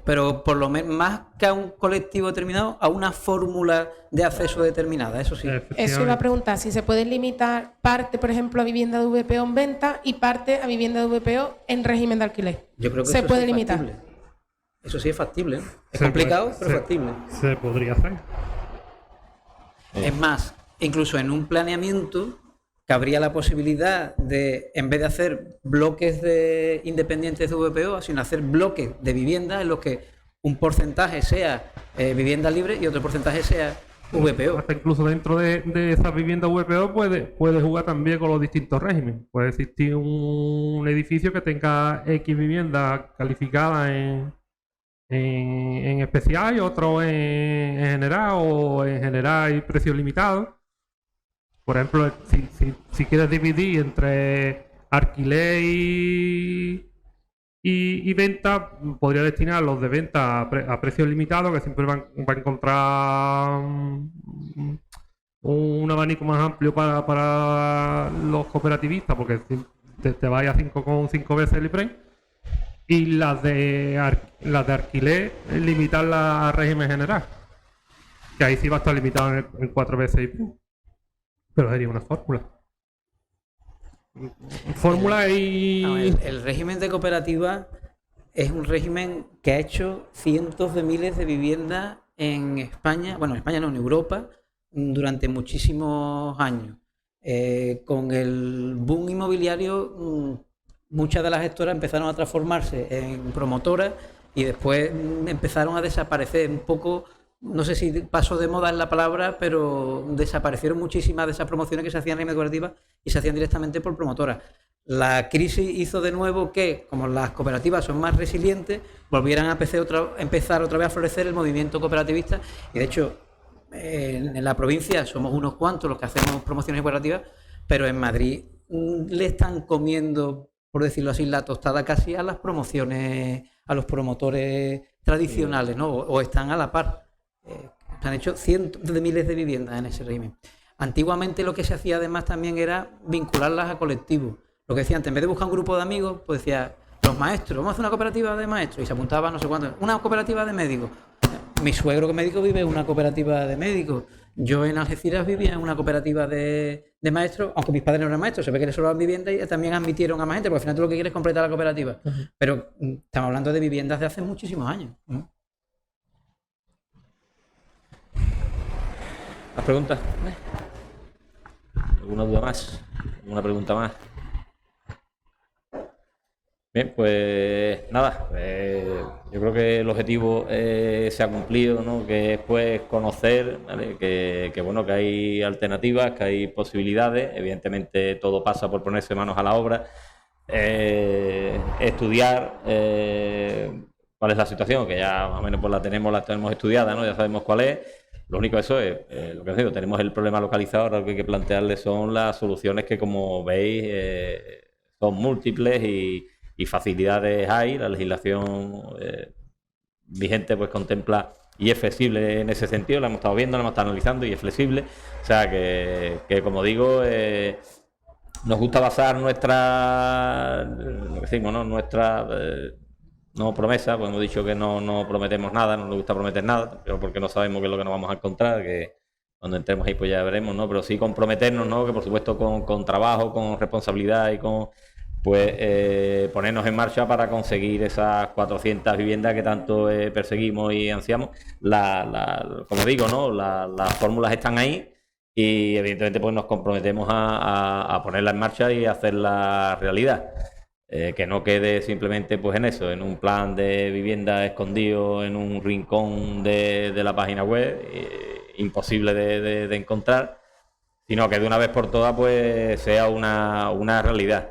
pero por lo menos más que a un colectivo determinado, a una fórmula de acceso determinada, eso sí. Eso iba a preguntar, si se puede limitar parte, por ejemplo, a vivienda de VPO en venta y parte a vivienda de VPO en régimen de alquiler. Yo creo que se eso puede es limitar. factible. Eso sí es factible, ¿no? Es complicado, pero factible. Se podría hacer. Es más, incluso en un planeamiento cabría la posibilidad de, en vez de hacer bloques de independientes de VPO, sino hacer bloques de viviendas en los que un porcentaje sea vivienda libre y otro porcentaje sea VPO. Hasta incluso dentro de esas viviendas VPO puede jugar también con los distintos regímenes. Puede existir un edificio que tenga X viviendas calificadas en especial y otro en general, o en general y precios limitados. Por ejemplo, si quieres dividir entre alquiler y venta, podría destinar los de venta a precios limitados, que siempre va a encontrar un abanico más amplio para los cooperativistas, porque te vayas 5,5 veces el IPREM. Y las de alquiler, limitarlas a régimen general, que ahí sí va a estar limitado en 4 veces IPREM. Pero sería una fórmula. El régimen de cooperativa es un régimen que ha hecho cientos de miles de viviendas en España, bueno, en España no, en Europa, durante muchísimos años. Con el boom inmobiliario, muchas de las gestoras empezaron a transformarse en promotoras y después empezaron a desaparecer un poco. No sé si pasó de moda en la palabra, pero desaparecieron muchísimas de esas promociones que se hacían en régimen de cooperativa y se hacían directamente por promotoras. La crisis hizo de nuevo que, como las cooperativas son más resilientes, volvieran a empezar otra vez a florecer el movimiento cooperativista. Y de hecho, en la provincia somos unos cuantos los que hacemos promociones cooperativas, pero en Madrid le están comiendo, por decirlo así, la tostada casi a las promociones, a los promotores tradicionales, ¿no? O están a la par. Se han hecho cientos de miles de viviendas en ese régimen. Antiguamente lo que se hacía además también era vincularlas a colectivos. Lo que decía antes, en vez de buscar un grupo de amigos, pues decía, los maestros, vamos a hacer una cooperativa de maestros, y se apuntaba no sé cuánto, una cooperativa de médicos. Mi suegro que es médico vive en una cooperativa de médicos. Yo en Algeciras vivía en una cooperativa de maestros, aunque mis padres no eran maestros, se ve que les sobraban viviendas y también admitieron a más gente, porque al final tú lo que quieres es completar la cooperativa. Pero estamos hablando de viviendas de hace muchísimos años. ¿Más preguntas? ¿Alguna duda más? ¿Alguna pregunta más? Bien, pues nada, yo creo que el objetivo se ha cumplido, ¿no? Que es pues conocer, ¿vale? Que bueno, que hay alternativas, que hay posibilidades. Evidentemente todo pasa por ponerse manos a la obra, estudiar cuál es la situación, que ya más o menos pues la tenemos estudiada, ¿no? Ya sabemos cuál es. Lo único eso es, lo que os digo, tenemos el problema localizado, ahora lo que hay que plantearle son las soluciones que, como veis, son múltiples y facilidades hay. La legislación vigente pues contempla y es flexible en ese sentido, la hemos estado viendo, la hemos estado analizando y es flexible. O sea que como digo, nos gusta basar nuestra, lo que decimos, ¿no? Nuestra... no promesa, pues hemos dicho que no prometemos nada, no nos gusta prometer nada, pero porque no sabemos qué es lo que nos vamos a encontrar, que cuando entremos ahí pues ya veremos, ¿no? Pero sí comprometernos, ¿no? Que por supuesto con trabajo, con responsabilidad y con pues ponernos en marcha para conseguir esas 400 viviendas que tanto perseguimos y ansiamos. Como digo, ¿no? Las fórmulas están ahí y evidentemente pues nos comprometemos a ponerlas en marcha y hacerla realidad. Que no quede simplemente pues en eso, en un plan de vivienda escondido en un rincón de la página web, imposible de encontrar, sino que de una vez por todas pues sea una realidad,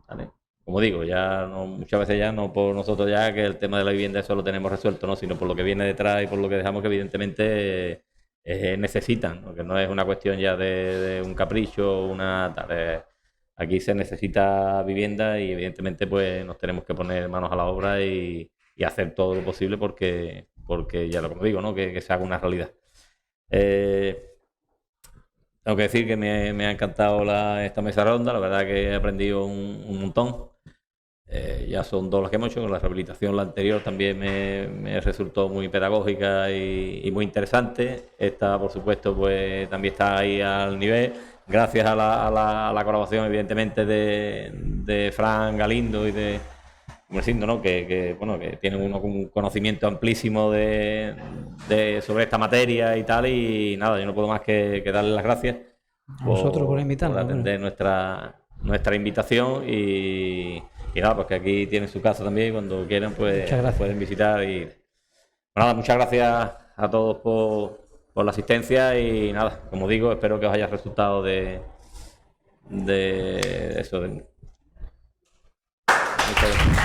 ¿vale? Como digo, ya no, muchas veces ya no por nosotros ya que el tema de la vivienda eso lo tenemos resuelto, ¿no? Sino por lo que viene detrás y por lo que dejamos que evidentemente necesitan, porque no es una cuestión ya de un capricho, una tarea. Aquí se necesita vivienda y evidentemente pues nos tenemos que poner manos a la obra y hacer todo lo posible porque ya lo como digo, ¿no? Que se haga una realidad. Tengo que decir que me ha encantado esta mesa redonda, la verdad que he aprendido un montón. Ya son 2 las que hemos hecho, con la rehabilitación la anterior también me resultó muy pedagógica y muy interesante. Esta por supuesto pues también está ahí al nivel. Gracias a la colaboración, evidentemente, de Fran Galindo y de diciendo, ¿no? Bueno, que tienen un conocimiento amplísimo sobre esta materia y tal, y nada, yo no puedo más que darles las gracias a vosotros por invitarnos, por atender nuestra invitación y nada, pues que aquí tienen su casa también, cuando quieran pues pueden visitar y nada, muchas gracias a todos por la asistencia y nada, como digo, espero que os haya resultado de eso. Muchas gracias.